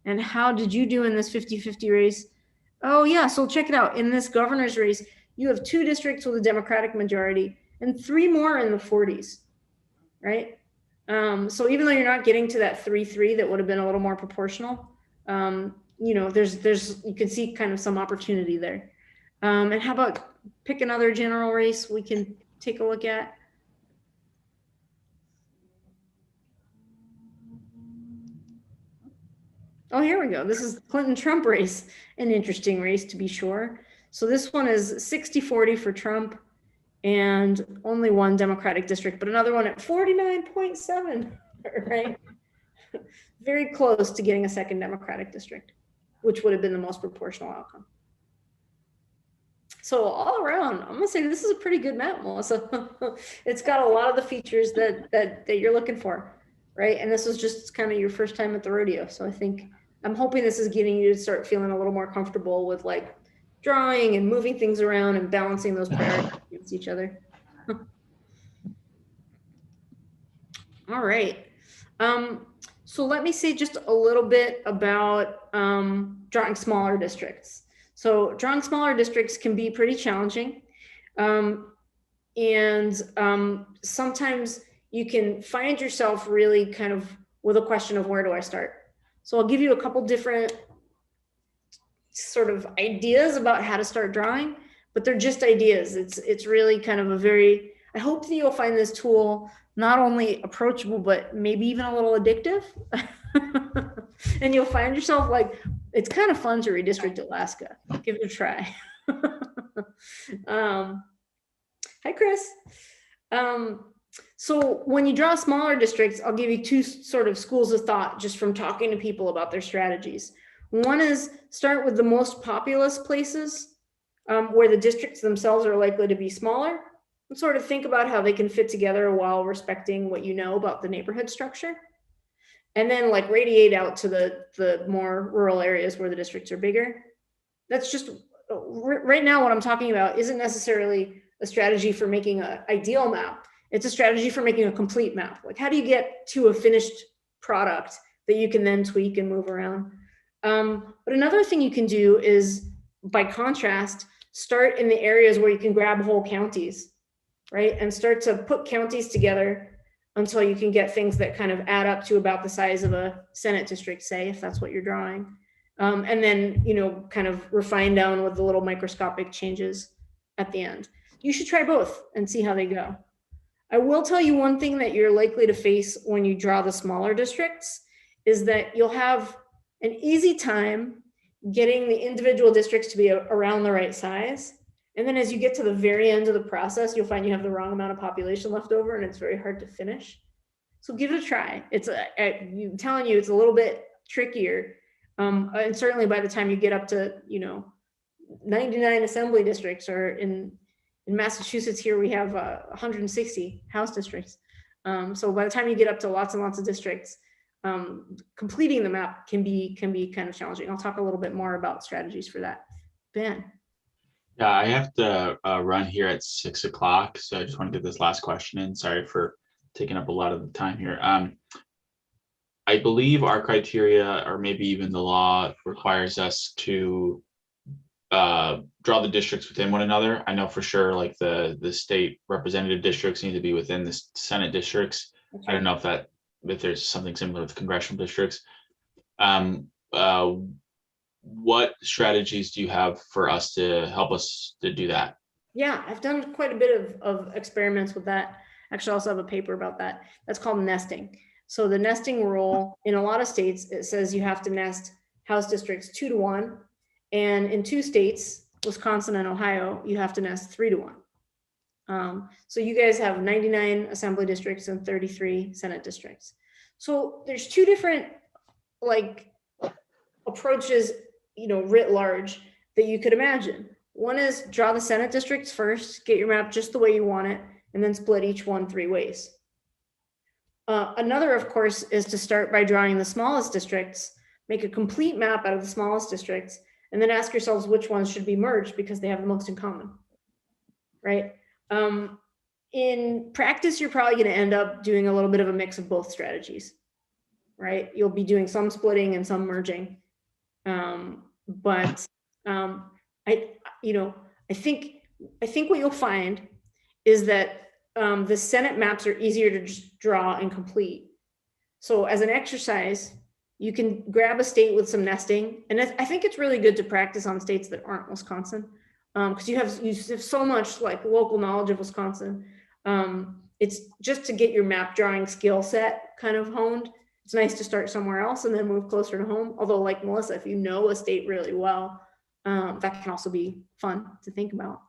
And how did you do in this 50-50 race? Oh yeah, so check it out. In this governor's race, you have 2 districts with a Democratic majority and 3 more in the 40s, right? So even though you're not getting to that 3-3 that would have been a little more proportional, there's you can see kind of some opportunity there. And how about pick another general race we can take a look at? Oh, here we go. This is the Clinton-Trump race, an interesting race to be sure. So this one is 60-40 for Trump and only 1 Democratic district, but another one at 49.7, right? Very close to getting a 2nd Democratic district, which would have been the most proportional outcome. So all around, I'm gonna say this is a pretty good map, Melissa. It's got a lot of the features that you're looking for, right? And this was just kind of your first time at the rodeo. So I'm hoping this is getting you to start feeling a little more comfortable with like drawing and moving things around and balancing those priorities against each other. All right. So let me say just a little bit about drawing smaller districts. So drawing smaller districts can be pretty challenging. Sometimes you can find yourself really kind of with a question of where do I start? So I'll give you a couple different sort of ideas about how to start drawing, but they're just ideas. It's really kind of I hope that you'll find this tool not only approachable, but maybe even a little addictive. And you'll find yourself like, it's kind of fun to redistrict Alaska. Give it a try. Hi, Chris. So when you draw smaller districts, I'll give you 2 sort of schools of thought just from talking to people about their strategies. One is start with the most populous places where the districts themselves are likely to be smaller, and sort of think about how they can fit together while respecting what you know about the neighborhood structure. And then like radiate out to the more rural areas where the districts are bigger. That's just, right now what I'm talking about isn't necessarily a strategy for making an ideal map. It's a strategy for making a complete map. Like how do you get to a finished product that you can then tweak and move around? But another thing you can do is, by contrast, start in the areas where you can grab whole counties, right? And start to put counties together until you can get things that kind of add up to about the size of a Senate district, say, if that's what you're drawing. And then, kind of refine down with the little microscopic changes at the end. You should try both and see how they go. I will tell you one thing that you're likely to face when you draw the smaller districts is that you'll have an easy time getting the individual districts to be around the right size. And then as you get to the very end of the process, you'll find you have the wrong amount of population left over and it's very hard to finish. So give it a try. I'm telling you, it's a little bit trickier. And certainly by the time you get up to, 99 assembly districts, or in Massachusetts here, we have 160 House districts. So by the time you get up to lots and lots of districts, completing the map can be kind of challenging. I'll talk a little bit more about strategies for that. Ben. Yeah, I have to run here at 6 o'clock, so I just want to get this last question in. Sorry for taking up a lot of the time here. I believe our criteria, or maybe even the law, requires us to draw the districts within one another. I know for sure, like the state representative districts need to be within the Senate districts. Okay. I don't know if there's something similar with congressional districts. What strategies do you have for us to help us to do that? Yeah, I've done quite a bit of experiments with that. Actually, I also have a paper about that. That's called nesting. So the nesting rule in a lot of states, it says you have to nest House districts 2 to 1. And in 2 states, Wisconsin and Ohio, you have to nest 3 to 1. So you guys have 99 assembly districts and 33 Senate districts. So there's 2 different approaches, writ large, that you could imagine. One is draw the Senate districts first, get your map just the way you want it, and then split each one 3 ways. Another, of course, is to start by drawing the smallest districts, make a complete map out of the smallest districts, and then ask yourselves which ones should be merged because they have the most in common, right? In practice, you're probably going to end up doing a little bit of a mix of both strategies, right? You'll be doing some splitting and some merging. I think what you'll find is that the Senate maps are easier to just draw and complete. So as an exercise, you can grab a state with some nesting. And I think it's really good to practice on states that aren't Wisconsin, because you have so much local knowledge of Wisconsin. It's just to get your map drawing skill set kind of honed. It's nice to start somewhere else and then move closer to home. Although like Melissa, if you know a state really well, that can also be fun to think about.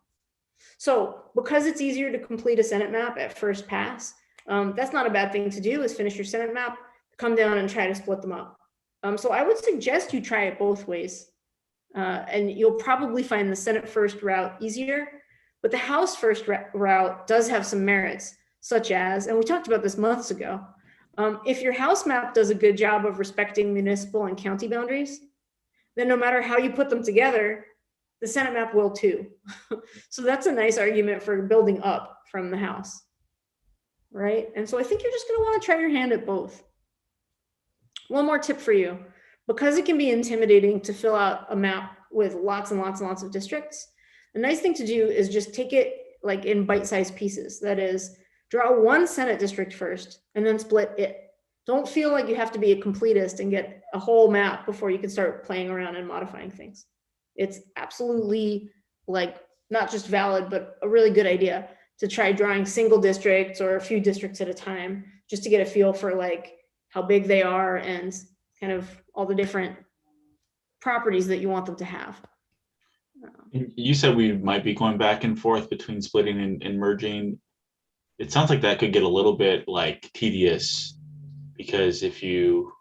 So because it's easier to complete a Senate map at first pass, that's not a bad thing to do, is finish your Senate map, come down and try to split them up. So I would suggest you try it both ways. And you'll probably find the Senate first route easier, but the House first route does have some merits, such as, and we talked about this months ago, if your House map does a good job of respecting municipal and county boundaries, then no matter how you put them together, the Senate map will too. So that's a nice argument for building up from the House, right? And so I think you're just going to want to try your hand at both. One more tip for you, because it can be intimidating to fill out a map with lots and lots and lots of districts, the nice thing to do is just take it in bite-sized pieces. That is, draw one Senate district first and then split it. Don't feel like you have to be a completist and get a whole map before you can start playing around and modifying things. It's absolutely not just valid, but a really good idea to try drawing single districts or a few districts at a time, just to get a feel for how big they are and kind of all the different properties that you want them to have. You said we might be going back and forth between splitting and merging. It sounds like that could get a little bit tedious, because if you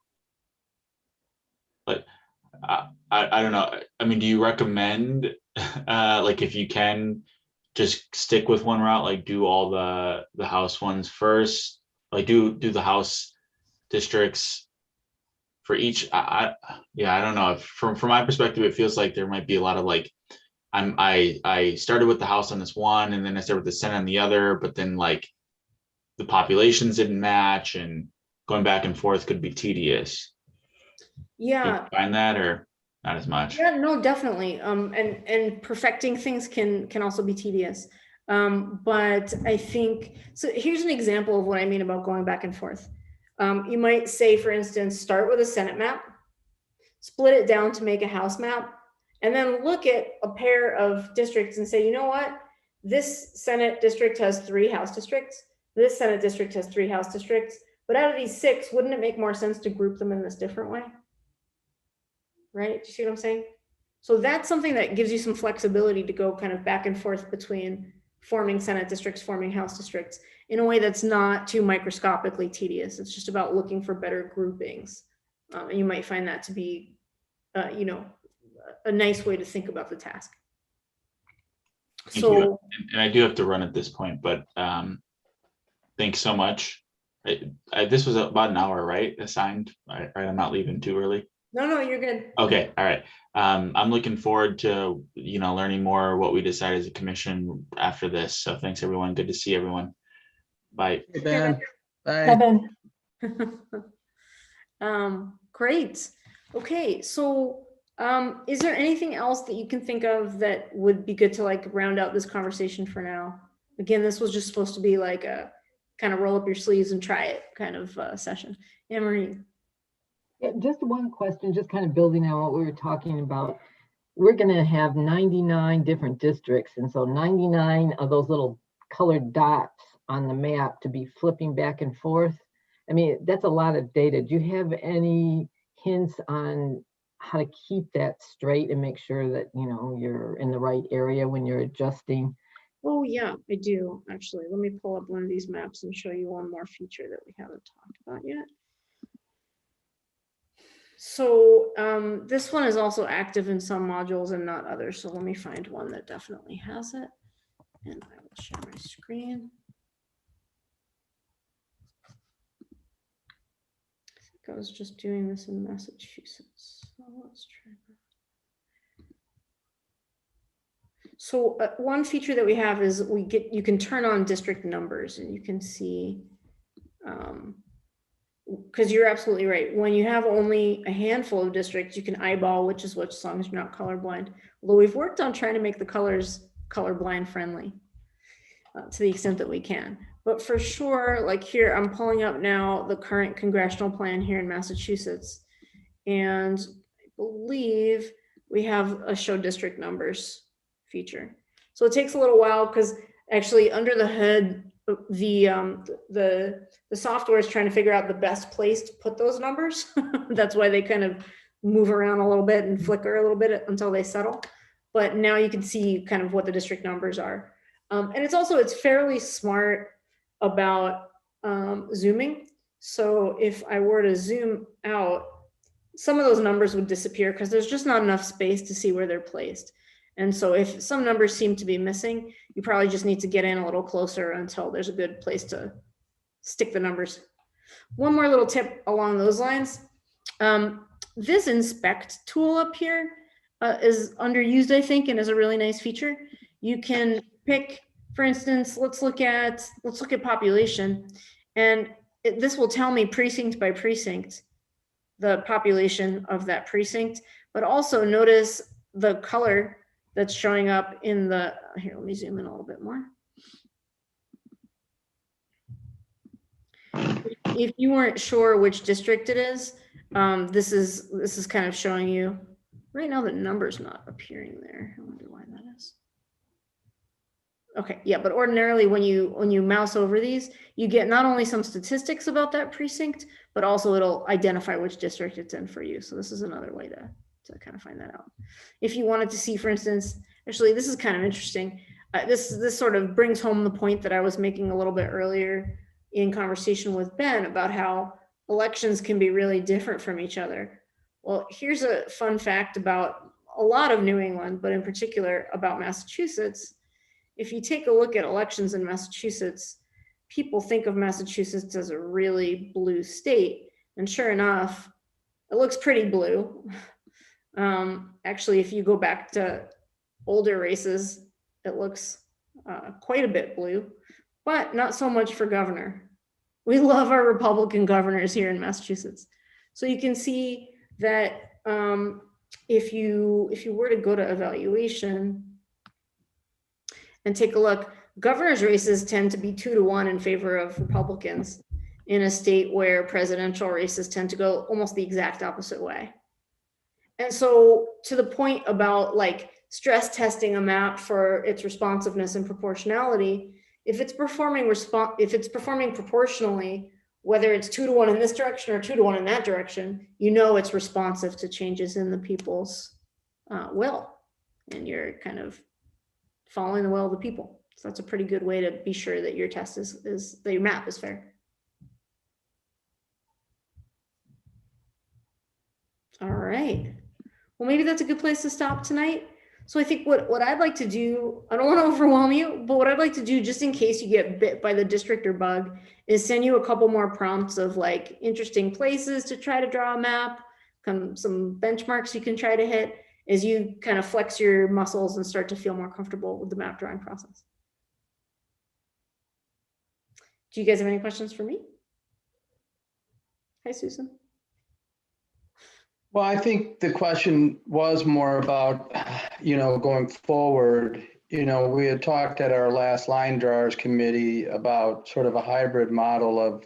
I don't know. I mean, do you recommend if you can just stick with one route, do all the House ones first, do the House districts for each? I don't know. From my perspective, it feels like there might be a lot of I started with the House on this one, and then I started with the Senate on the other, but then the populations didn't match, and going back and forth could be tedious. Yeah. Do you find that, or not as much? Yeah, no, definitely. And perfecting things can also be tedious. But I think, so here's an example of what I mean about going back and forth. You might say, for instance, start with a Senate map, split it down to make a House map, and then look at a pair of districts and say, you know what? this Senate district has 3 House districts. This Senate district has 3 House districts. But out of these 6, wouldn't it make more sense to group them in this different way? Right? Do you see what I'm saying? So that's something that gives you some flexibility to go kind of back and forth between forming Senate districts, forming House districts in a way that's not too microscopically tedious. It's just about looking for better groupings. And you might find that to be, you know, a nice way to think about the task. Thank So, you. And I do have to run at this point, but thanks so much. This was about an hour, right? Assigned, right? I'm not leaving too early. no, you're good. Okay, all right. I'm looking forward to, you know, learning more what we decide as a commission after this. So thanks everyone. Good to see everyone. Bye. Hey, Ben. Bye. Great. Okay, so is there anything else that you can think of that would be good to like round out this conversation for now? Again, this was just supposed to be like a kind of roll up your sleeves and try it kind of session. Anne-Marie. Yeah, just one question, just kind of building on what we were talking about. We're going to have 99 different districts. And so 99 of those little colored dots on the map to be flipping back and forth. I mean, that's a lot of data. Do you have any hints on how to keep that straight and make sure that, you know, you're in the right area when you're adjusting? Oh yeah, I do actually. Let me pull up one of these maps and show you one more feature that we haven't talked about yet. So this one is also active in some modules and not others. So let me find one that definitely has it. And I will share my screen. I think I was just doing this in Massachusetts. So let's try that. So one feature that we have is you can turn on district numbers and you can see, because you're absolutely right. When you have only a handful of districts, you can eyeball which is which as long as you're not colorblind. Although we've worked on trying to make the colors colorblind friendly to the extent that we can. But for sure, like here, I'm pulling up now the current congressional plan here in Massachusetts. And I believe we have a show district numbers feature. So it takes a little while because actually under the hood, the software is trying to figure out the best place to put those numbers. That's why they kind of move around a little bit and flicker a little bit until they settle. But now you can see kind of what the district numbers are. And it's fairly smart about zooming. So if I were to zoom out, some of those numbers would disappear because there's just not enough space to see where they're placed. And so if some numbers seem to be missing, you probably just need to get in a little closer until there's a good place to stick the numbers. One more little tip along those lines. This inspect tool up here is underused, I think, and is a really nice feature. You can pick, for instance, let's look at population, and this will tell me precinct by precinct the population of that precinct, but also notice the color that's showing up in the, here, let me zoom in a little bit more. If you weren't sure which district it is, this is kind of showing you. Right now the number's not appearing there. I wonder why that is. Okay, yeah, but ordinarily when you mouse over these, you get not only some statistics about that precinct, but also it'll identify which district it's in for you. So this is another way to kind of find that out. If you wanted to see, for instance, actually, this is kind of interesting. This sort of brings home the point that I was making a little bit earlier in conversation with Ben about how elections can be really different from each other. Well, here's a fun fact about a lot of New England, but in particular about Massachusetts. If you take a look at elections in Massachusetts, people think of Massachusetts as a really blue state. And sure enough, it looks pretty blue. Actually, if you go back to older races, it looks quite a bit blue, but not so much for governor. We love our Republican governors here in Massachusetts. So you can see that if you were to go to evaluation and take a look, governor's races tend to be 2-to-1 in favor of Republicans in a state where presidential races tend to go almost the exact opposite way. And so to the point about like stress testing a map for its responsiveness and proportionality, if it's performing proportionally, whether it's 2-to-1 in this direction or 2-to-1 in that direction, you know it's responsive to changes in the people's will, and you're kind of following the will of the people. So that's a pretty good way to be sure that your test is that your map is fair. All right. Well, maybe that's a good place to stop tonight. So I think what I'd like to do, I don't want to overwhelm you, but what I'd like to do, just in case you get bit by the Districtr bug, is send you a couple more prompts of like interesting places to try to draw a map, some benchmarks you can try to hit as you kind of flex your muscles and start to feel more comfortable with the map drawing process. Do you guys have any questions for me? Hi, Susan. Well, I think the question was more about, going forward. We had talked at our last line drawers committee about sort of a hybrid model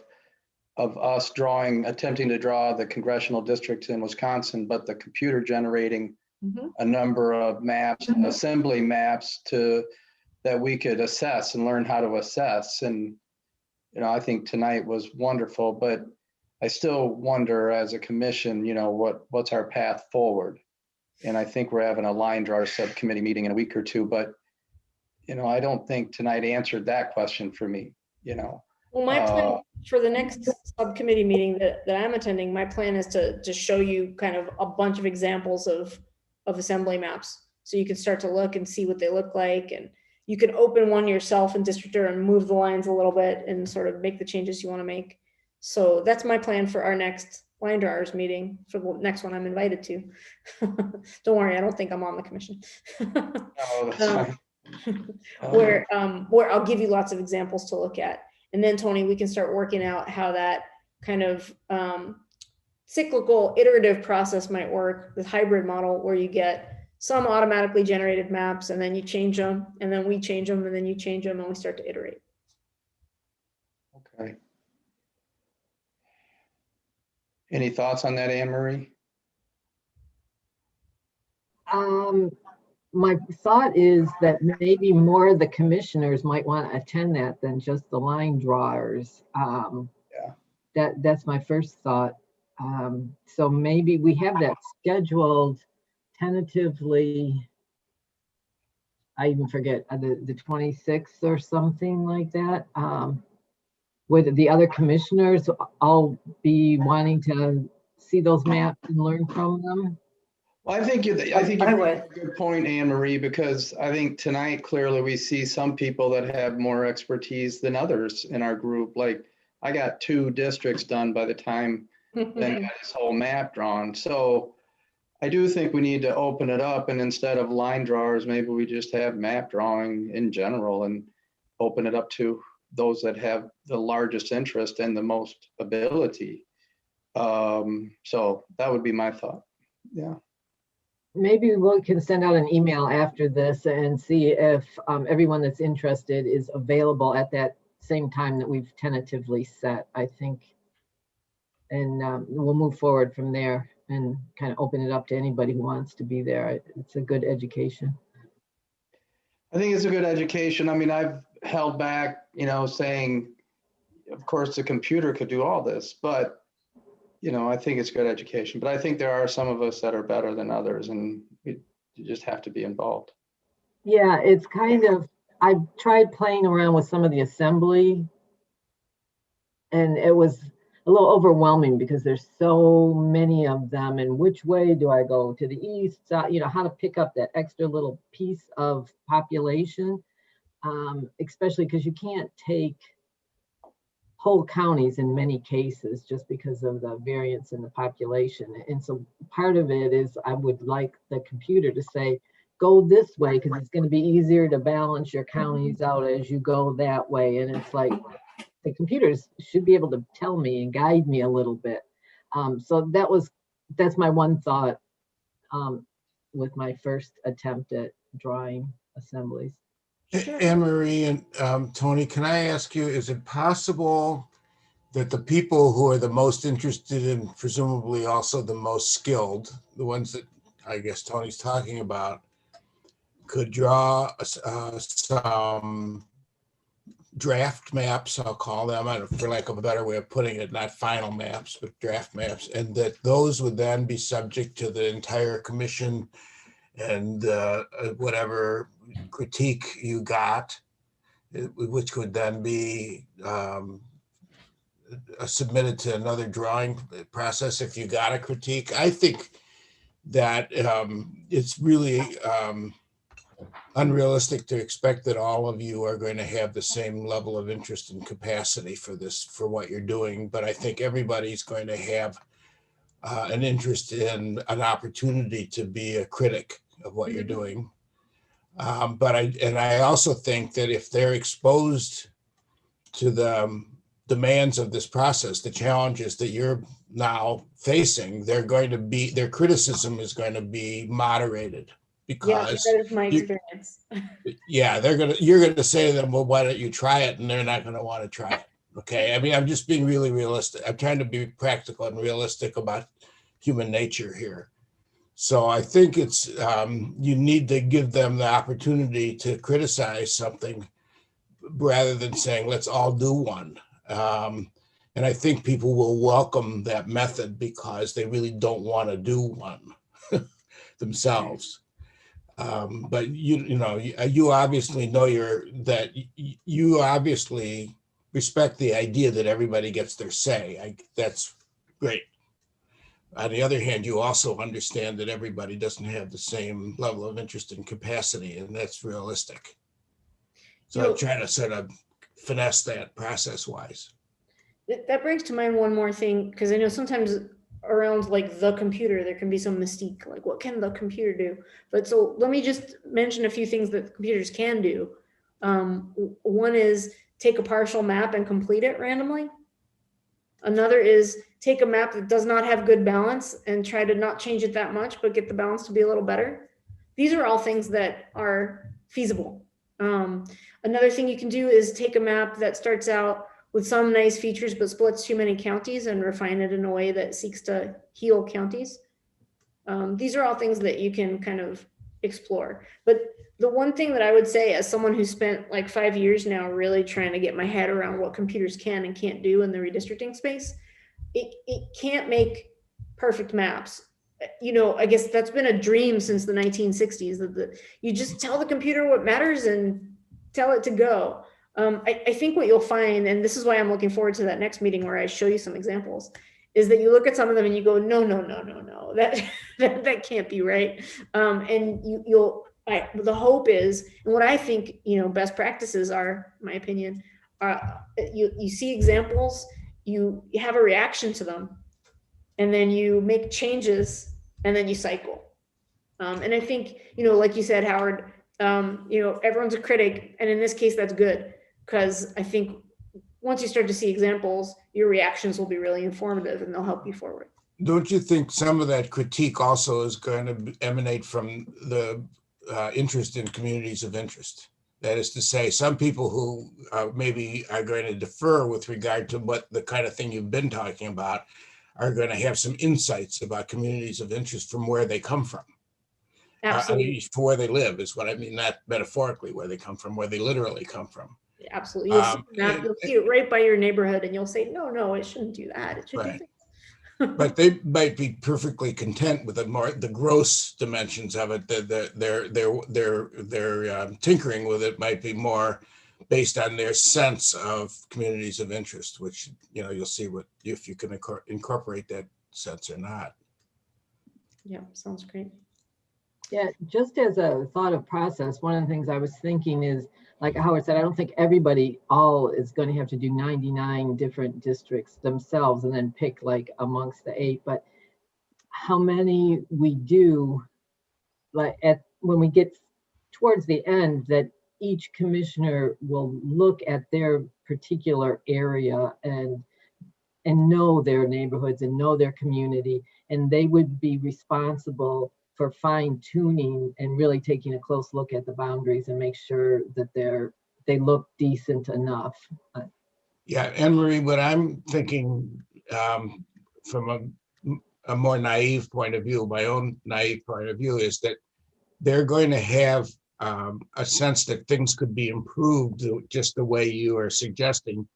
of us attempting to draw the congressional districts in Wisconsin, but the computer generating a number of maps, assembly maps that we could assess and learn how to assess. And, I think tonight was wonderful, but I still wonder as a commission, what's our path forward? And I think we're having a line drawer subcommittee meeting in a week or two, but, I don't think tonight answered that question for me, Well, my plan for the next subcommittee meeting that I'm attending, my plan is to show you kind of a bunch of examples of assembly maps. So you can start to look and see what they look like. And you can open one yourself in Districtr and move the lines a little bit and sort of make the changes you want to make. So that's my plan for our next line drawers meeting, for the next one I'm invited to. Don't worry, I don't think I'm on the commission. Oh, that's fine. Where I'll give you lots of examples to look at. And then, Tony, we can start working out how that kind of cyclical iterative process might work, the hybrid model, where you get some automatically generated maps and then you change them, and then we change them, and then you change them, and we start to iterate. Okay. Any thoughts on that, Anne Marie? My thought is that maybe more of the commissioners might want to attend that than just the line drawers. That's my first thought. So maybe we have that scheduled tentatively. I even forget, the 26th or something like that. Would the other commissioners all be wanting to see those maps and learn from them? Well, I think you bring up a good point, Anne Marie, because I think tonight clearly we see some people that have more expertise than others in our group. Like I got 2 districts done by the time Ben got his whole map drawn. So I do think we need to open it up, and instead of line drawers, maybe we just have map drawing in general and open it up to those that have the largest interest and the most ability. So that would be my thought. Yeah. Maybe we can send out an email after this and see if everyone that's interested is available at that same time that we've tentatively set, I think. And we'll move forward from there and kind of open it up to anybody who wants to be there. It's a good education. I think it's a good education. I mean, I've held back, saying, of course, the computer could do all this, but I think it's good education. But I think there are some of us that are better than others, and you just have to be involved. Yeah, it's kind of, I've tried playing around with some of the assembly, and it was a little overwhelming because there's so many of them, and which way do I go, to the east, how to pick up that extra little piece of population, especially because you can't take whole counties in many cases just because of the variance in the population. And so part of it is I would like the computer to say, go this way, because it's going to be easier to balance your counties out as you go that way. And it's like, the computers should be able to tell me and guide me a little bit. So that's my one thought with my first attempt at drawing assemblies. Anne Marie and Tony, can I ask you, is it possible that the people who are the most interested and presumably also the most skilled, the ones that I guess Tony's talking about, could draw some draft maps, I'll call them, for lack of a better way of putting it, not final maps, but draft maps, and that those would then be subject to the entire commission and whatever critique you got, which would then be submitted to another drawing process if you got a critique. I think that it's really unrealistic to expect that all of you are going to have the same level of interest and capacity for this, for what you're doing. But I think everybody's going to have an interest in an opportunity to be a critic of what you're doing. But I also think that if they're exposed to the demands of this process, the challenges that you're now facing, their criticism is going to be moderated. Because that is my experience. Yeah, you're gonna say to them, well, why don't you try it? And they're not gonna want to try it. Okay. I mean, I'm just being really realistic. I'm trying to be practical and realistic about human nature here. So I think it's you need to give them the opportunity to criticize something rather than saying, let's all do one. And I think people will welcome that method because they really don't want to do one themselves. But you obviously know you obviously respect the idea that everybody gets their say. That's great. On the other hand, you also understand that everybody doesn't have the same level of interest and capacity, and that's realistic. So I'm trying to sort of finesse that process-wise. That brings to mind one more thing, because I know sometimes around like the computer, there can be some mystique, like what can the computer do? But so let me just mention a few things that computers can do. One is take a partial map and complete it randomly. Another is take a map that does not have good balance and try to not change it that much, but get the balance to be a little better. These are all things that are feasible. Another thing you can do is take a map that starts out with some nice features, but splits too many counties and refine it in a way that seeks to heal counties. These are all things that you can kind of explore. But the one thing that I would say, as someone who spent like 5 years now really trying to get my head around what computers can and can't do in the redistricting space, it can't make perfect maps. I guess that's been a dream since the 1960s, that you just tell the computer what matters and tell it to go. I think what you'll find, and this is why I'm looking forward to that next meeting where I show you some examples, is that you look at some of them and you go, no, that can't be right. And the hope is, and what I think, best practices are, in my opinion, you see examples, you have a reaction to them, and then you make changes, and then you cycle. And I think, like you said, Howard, everyone's a critic, and in this case, that's good, because I think once you start to see examples, your reactions will be really informative and they'll help you forward. Don't you think some of that critique also is going to emanate from the interest in communities of interest? That is to say, some people who maybe are going to defer with regard to what the kind of thing you've been talking about are going to have some insights about communities of interest from where they come from. Absolutely. For where they live is what I mean, not metaphorically where they come from, where they literally come from. Absolutely. You'll see it right by your neighborhood and you'll say, no, it shouldn't do that. It should do this. But they might be perfectly content with the gross dimensions of it. Their tinkering with it might be more based on their sense of communities of interest, which you'll see if you can incorporate that sense or not. Yeah, sounds great. Yeah, just as a thought of process, one of the things I was thinking is, like Howard said, I don't think everybody is going to have to do 99 different districts themselves and then pick like amongst the 8, but how many we do, like when we get towards the end, that each commissioner will look at their particular area and know their neighborhoods and know their community, and they would be responsible for fine tuning and really taking a close look at the boundaries and make sure that they look decent enough. Yeah, Anne-Marie, what I'm thinking from a more naive point of view, my own naive point of view, is that they're going to have a sense that things could be improved just the way you are suggesting.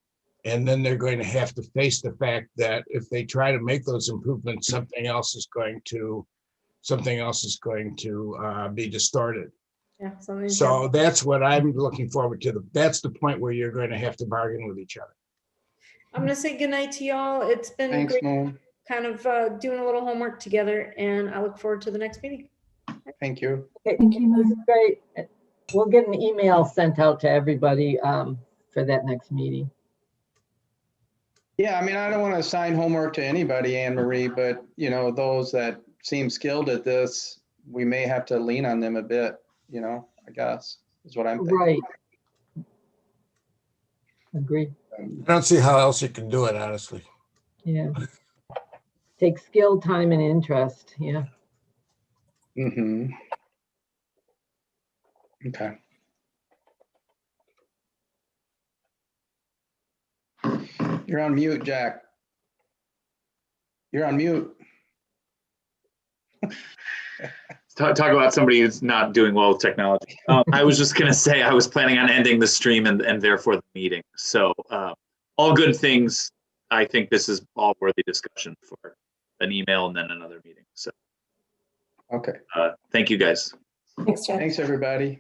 And then they're going to have to face the fact that if they try to make those improvements, something else is going to be distorted. Yeah, something's So that's what I'm looking forward to. That's the point where you're going to have to bargain with each other. I'm gonna say goodnight to y'all. It's been Thanks, great Moon. kind of doing a little homework together, and I look forward to the next meeting. Thank you. Okay, this is great. We'll get an email sent out to everybody for that next meeting. Yeah, I mean, I don't want to assign homework to anybody, Anne Marie, but you know, those that seem skilled at this, we may have to lean on them a bit, you know, I guess, is what I'm thinking. Right. Agree. I don't see how else you can do it, honestly. Yeah. Takes skill, time, and interest. Yeah. Mm-hmm. Okay. You're on mute, Jack. You're on mute. Talk about somebody who's not doing well with technology. I was just going to say I was planning on ending the stream and therefore the meeting. So all good things. I think this is all worthy discussion for an email and then another meeting. So Okay. thank you guys. Thanks, Jeff. Thanks, everybody.